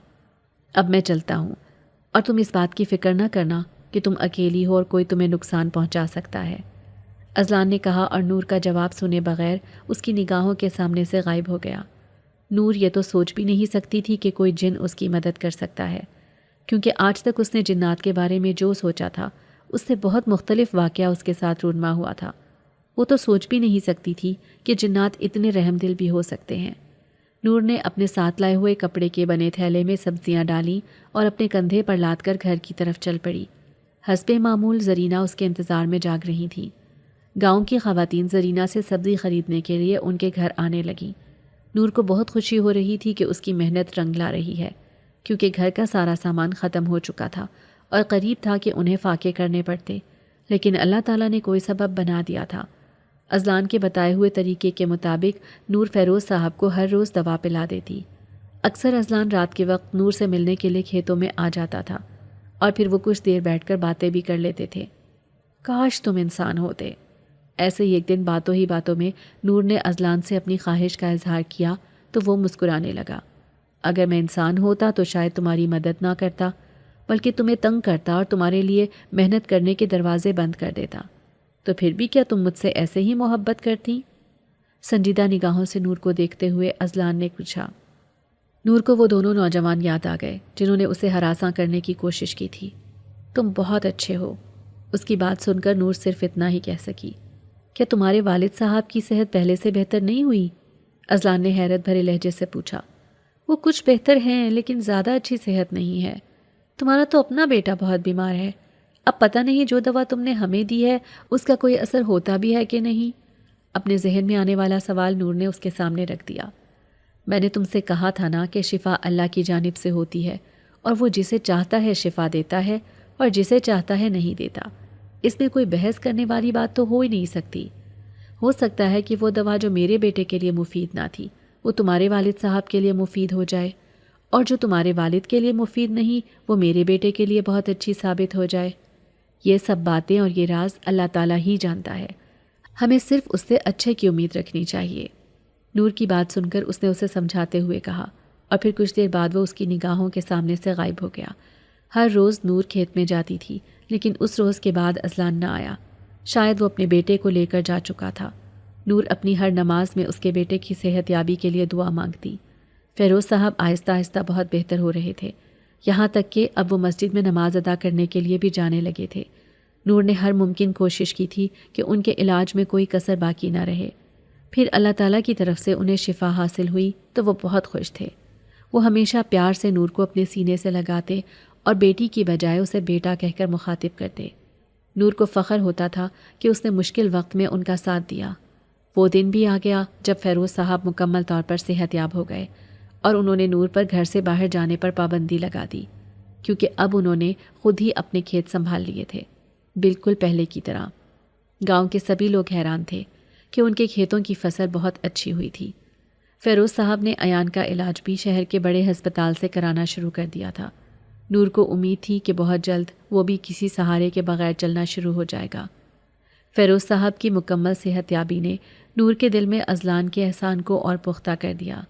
اب میں چلتا ہوں اور تم اس بات کی فکر نہ کرنا کہ تم اکیلی ہو اور کوئی تمہیں نقصان پہنچا سکتا ہے، اذلان نے کہا اور نور کا جواب سنے بغیر اس کی نگاہوں کے سامنے سے غائب ہو گیا۔ نور یہ تو سوچ بھی نہیں سکتی تھی کہ کوئی جن اس کی مدد کر سکتا ہے، کیونکہ آج تک اس نے جنات کے بارے میں جو سوچا تھا اس سے بہت مختلف واقعہ اس کے ساتھ رونما ہوا تھا۔ وہ تو سوچ بھی نہیں سکتی تھی کہ جنات اتنے رحم دل بھی ہو سکتے ہیں۔ نور نے اپنے ساتھ لائے ہوئے کپڑے کے بنے تھیلے میں سبزیاں ڈالیں اور اپنے کندھے پر لاد کر گھر کی طرف چل پڑی۔ حسب معمول زرینہ اس کے انتظار میں جاگ رہی تھیں۔ گاؤں کی خواتین زرینہ سے سبزی خریدنے کے لیے ان کے گھر آنے لگیں۔ نور کو بہت خوشی ہو رہی تھی کہ اس کی محنت رنگ لا رہی ہے، کیونکہ گھر کا سارا سامان ختم ہو چکا تھا اور قریب تھا کہ انہیں فاقے کرنے پڑتے، لیکن اللہ تعالیٰ نے کوئی سبب بنا دیا تھا۔ اذلان کے بتائے ہوئے طریقے کے مطابق نور فیروز صاحب کو ہر روز دوا پلا دیتی۔ اکثر اذلان رات کے وقت نور سے ملنے کے لیے کھیتوں میں آ جاتا تھا اور پھر وہ کچھ دیر بیٹھ کر باتیں بھی کر لیتے تھے۔ کاش تم انسان ہوتے۔ ایسے ہی ایک دن باتوں ہی باتوں میں نور نے اذلان سے اپنی خواہش کا اظہار کیا تو وہ مسکرانے لگا۔ اگر میں انسان ہوتا تو شاید تمہاری مدد نہ کرتا، بلکہ تمہیں تنگ کرتا اور تمہارے لیے محنت کرنے کے دروازے بند کر دیتا۔ تو پھر بھی کیا تم مجھ سے ایسے ہی محبت کرتی؟ سنجیدہ نگاہوں سے نور کو دیکھتے ہوئے اذلان نے پوچھا۔ نور کو وہ دونوں نوجوان یاد آ گئے جنہوں نے اسے ہراساں کرنے کی کوشش کی تھی۔ تم بہت اچھے ہو۔ اس کی بات سن کر نور صرف اتنا ہی کہہ سکی۔ کیا تمہارے والد صاحب کی صحت پہلے سے بہتر نہیں ہوئی؟ اذلان نے حیرت بھرے لہجے سے پوچھا۔ وہ کچھ بہتر ہیں لیکن زیادہ اچھی صحت نہیں ہے۔ تمہارا تو اپنا بیٹا بہت بیمار ہے۔ اب پتہ نہیں جو دوا تم نے ہمیں دی ہے اس کا کوئی اثر ہوتا بھی ہے کہ نہیں؟ اپنے ذہن میں آنے والا سوال نور نے اس کے سامنے رکھ دیا۔ میں نے تم سے کہا تھا نا کہ شفا اللہ کی جانب سے ہوتی ہے اور وہ جسے چاہتا ہے شفا دیتا ہے اور جسے چاہتا ہے نہیں دیتا۔ اس میں کوئی بحث کرنے والی بات تو ہو ہی نہیں سکتی۔ ہو سکتا ہے کہ وہ دوا جو میرے بیٹے کے لیے مفید نہ تھی وہ تمہارے والد صاحب کے لیے مفید ہو جائے، اور جو تمہارے والد کے لیے مفید نہیں وہ میرے بیٹے کے لیے بہت اچھی ثابت ہو جائے۔ یہ سب باتیں اور یہ راز اللہ تعالیٰ ہی جانتا ہے، ہمیں صرف اس سے اچھے کی امید رکھنی چاہیے۔ نور کی بات سن کر اس نے اسے سمجھاتے ہوئے کہا اور پھر کچھ دیر بعد وہ اس کی نگاہوں کے سامنے سے غائب ہو گیا۔ ہر روز نور کھیت میں جاتی تھی لیکن اس روز کے بعد اذلان نہ آیا۔ شاید وہ اپنے بیٹے کو لے کر جا چکا تھا۔ نور اپنی ہر نماز میں اس کے بیٹے کی صحت یابی کے لیے دعا مانگتی۔ فیروز صاحب آہستہ آہستہ بہت بہتر ہو رہے تھے، یہاں تک کہ اب وہ مسجد میں نماز ادا کرنے کے لیے بھی جانے لگے تھے۔ نور نے ہر ممکن کوشش کی تھی کہ ان کے علاج میں کوئی کسر باقی نہ رہے۔ پھر اللہ تعالیٰ کی طرف سے انہیں شفا حاصل ہوئی تو وہ بہت خوش تھے۔ وہ ہمیشہ پیار سے نور کو اپنے سینے سے لگاتے اور بیٹی کی بجائے اسے بیٹا کہہ کر مخاطب کرتے۔ نور کو فخر ہوتا تھا کہ اس نے مشکل وقت میں ان کا ساتھ دیا۔ وہ دن بھی آ گیا جب فیروز صاحب مکمل طور پر صحت یاب ہو گئے اور انہوں نے نور پر گھر سے باہر جانے پر پابندی لگا دی، کیونکہ اب انہوں نے خود ہی اپنے کھیت سنبھال لیے تھے، بالکل پہلے کی طرح۔ گاؤں کے سبھی لوگ حیران تھے کہ ان کے کھیتوں کی فصل بہت اچھی ہوئی تھی۔ فیروز صاحب نے ایان کا علاج بھی شہر کے بڑے ہسپتال سے کرانا شروع کر دیا تھا۔ نور کو امید تھی کہ بہت جلد وہ بھی کسی سہارے کے بغیر چلنا شروع ہو جائے گا۔ فیروز صاحب کی مکمل صحت یابی نے نور کے دل میں اذلان کے احسان کو اور پختہ کر دیا۔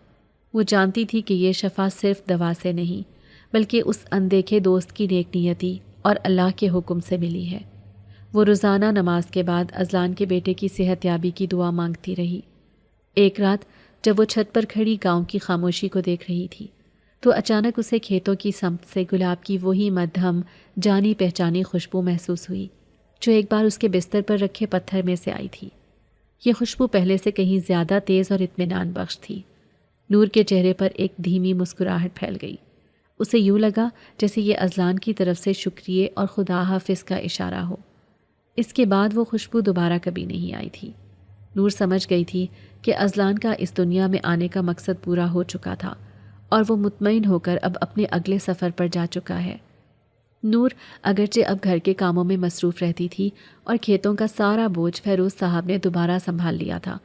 وہ جانتی تھی کہ یہ شفا صرف دوا سے نہیں بلکہ اس اندیکھے دوست کی نیک نیتی اور اللہ کے حکم سے ملی ہے۔ وہ روزانہ نماز کے بعد اذلان کے بیٹے کی صحت یابی کی دعا مانگتی رہی۔ ایک رات جب وہ چھت پر کھڑی گاؤں کی خاموشی کو دیکھ رہی تھی تو اچانک اسے کھیتوں کی سمت سے گلاب کی وہی مدھم جانی پہچانی خوشبو محسوس ہوئی جو ایک بار اس کے بستر پر رکھے پتھر میں سے آئی تھی۔ یہ خوشبو پہلے سے کہیں زیادہ تیز اور اطمینان بخش تھی۔ نور کے چہرے پر ایک دھیمی مسکراہٹ پھیل گئی۔ اسے یوں لگا جیسے یہ اذلان کی طرف سے شکریہ اور خدا حافظ کا اشارہ ہو۔ اس کے بعد وہ خوشبو دوبارہ کبھی نہیں آئی تھی۔ نور سمجھ گئی تھی کہ اذلان کا اس دنیا میں آنے کا مقصد پورا ہو چکا تھا اور وہ مطمئن ہو کر اب اپنے اگلے سفر پر جا چکا ہے۔ نور اگرچہ اب گھر کے کاموں میں مصروف رہتی تھی اور کھیتوں کا سارا بوجھ فیروز صاحب نے دوبارہ سنبھال لیا تھا،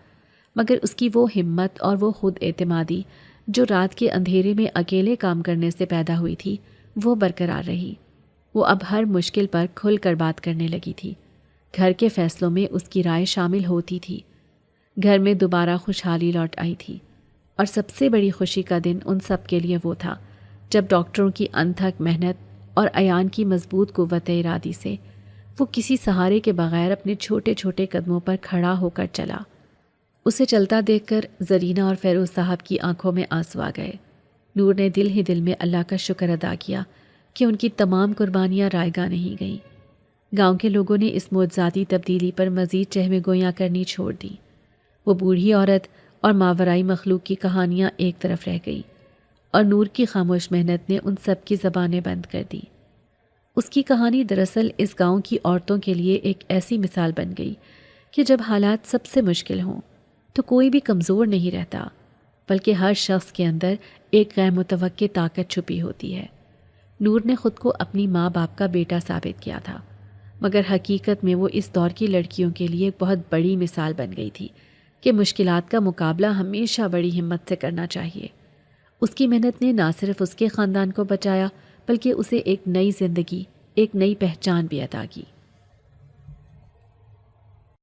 مگر اس کی وہ ہمت اور وہ خود اعتمادی جو رات کے اندھیرے میں اکیلے کام کرنے سے پیدا ہوئی تھی وہ برقرار رہی۔ وہ اب ہر مشکل پر کھل کر بات کرنے لگی تھی۔ گھر کے فیصلوں میں اس کی رائے شامل ہوتی تھی۔ گھر میں دوبارہ خوشحالی لوٹ آئی تھی، اور سب سے بڑی خوشی کا دن ان سب کے لیے وہ تھا جب ڈاکٹروں کی انتھک محنت اور ایان کی مضبوط قوت ارادی سے وہ کسی سہارے کے بغیر اپنے چھوٹے چھوٹے قدموں پر کھڑا ہو کر چلا۔ اسے چلتا دیکھ کر زرینہ اور فیروز صاحب کی آنکھوں میں آنسو آ گئے۔ نور نے دل ہی دل میں اللہ کا شکر ادا کیا کہ ان کی تمام قربانیاں رائیگاں نہیں گئیں۔ گاؤں کے لوگوں نے اس معجزاتی تبدیلی پر مزید چہمے گویاں کرنی چھوڑ دیں۔ وہ بوڑھی عورت اور ماورائی مخلوق کی کہانیاں ایک طرف رہ گئیں، اور نور کی خاموش محنت نے ان سب کی زبانیں بند کر دیں۔ اس کی کہانی دراصل اس گاؤں کی عورتوں کے لیے ایک ایسی مثال بن گئی کہ جب حالات سب سے مشکل ہوں تو کوئی بھی کمزور نہیں رہتا، بلکہ ہر شخص کے اندر ایک غیر متوقع طاقت چھپی ہوتی ہے۔ نور نے خود کو اپنی ماں باپ کا بیٹا ثابت کیا تھا، مگر حقیقت میں وہ اس دور کی لڑکیوں کے لیے ایک بہت بڑی مثال بن گئی تھی کہ مشکلات کا مقابلہ ہمیشہ بڑی ہمت سے کرنا چاہیے۔ اس کی محنت نے نہ صرف اس کے خاندان کو بچایا بلکہ اسے ایک نئی زندگی، ایک نئی پہچان بھی عطا کی۔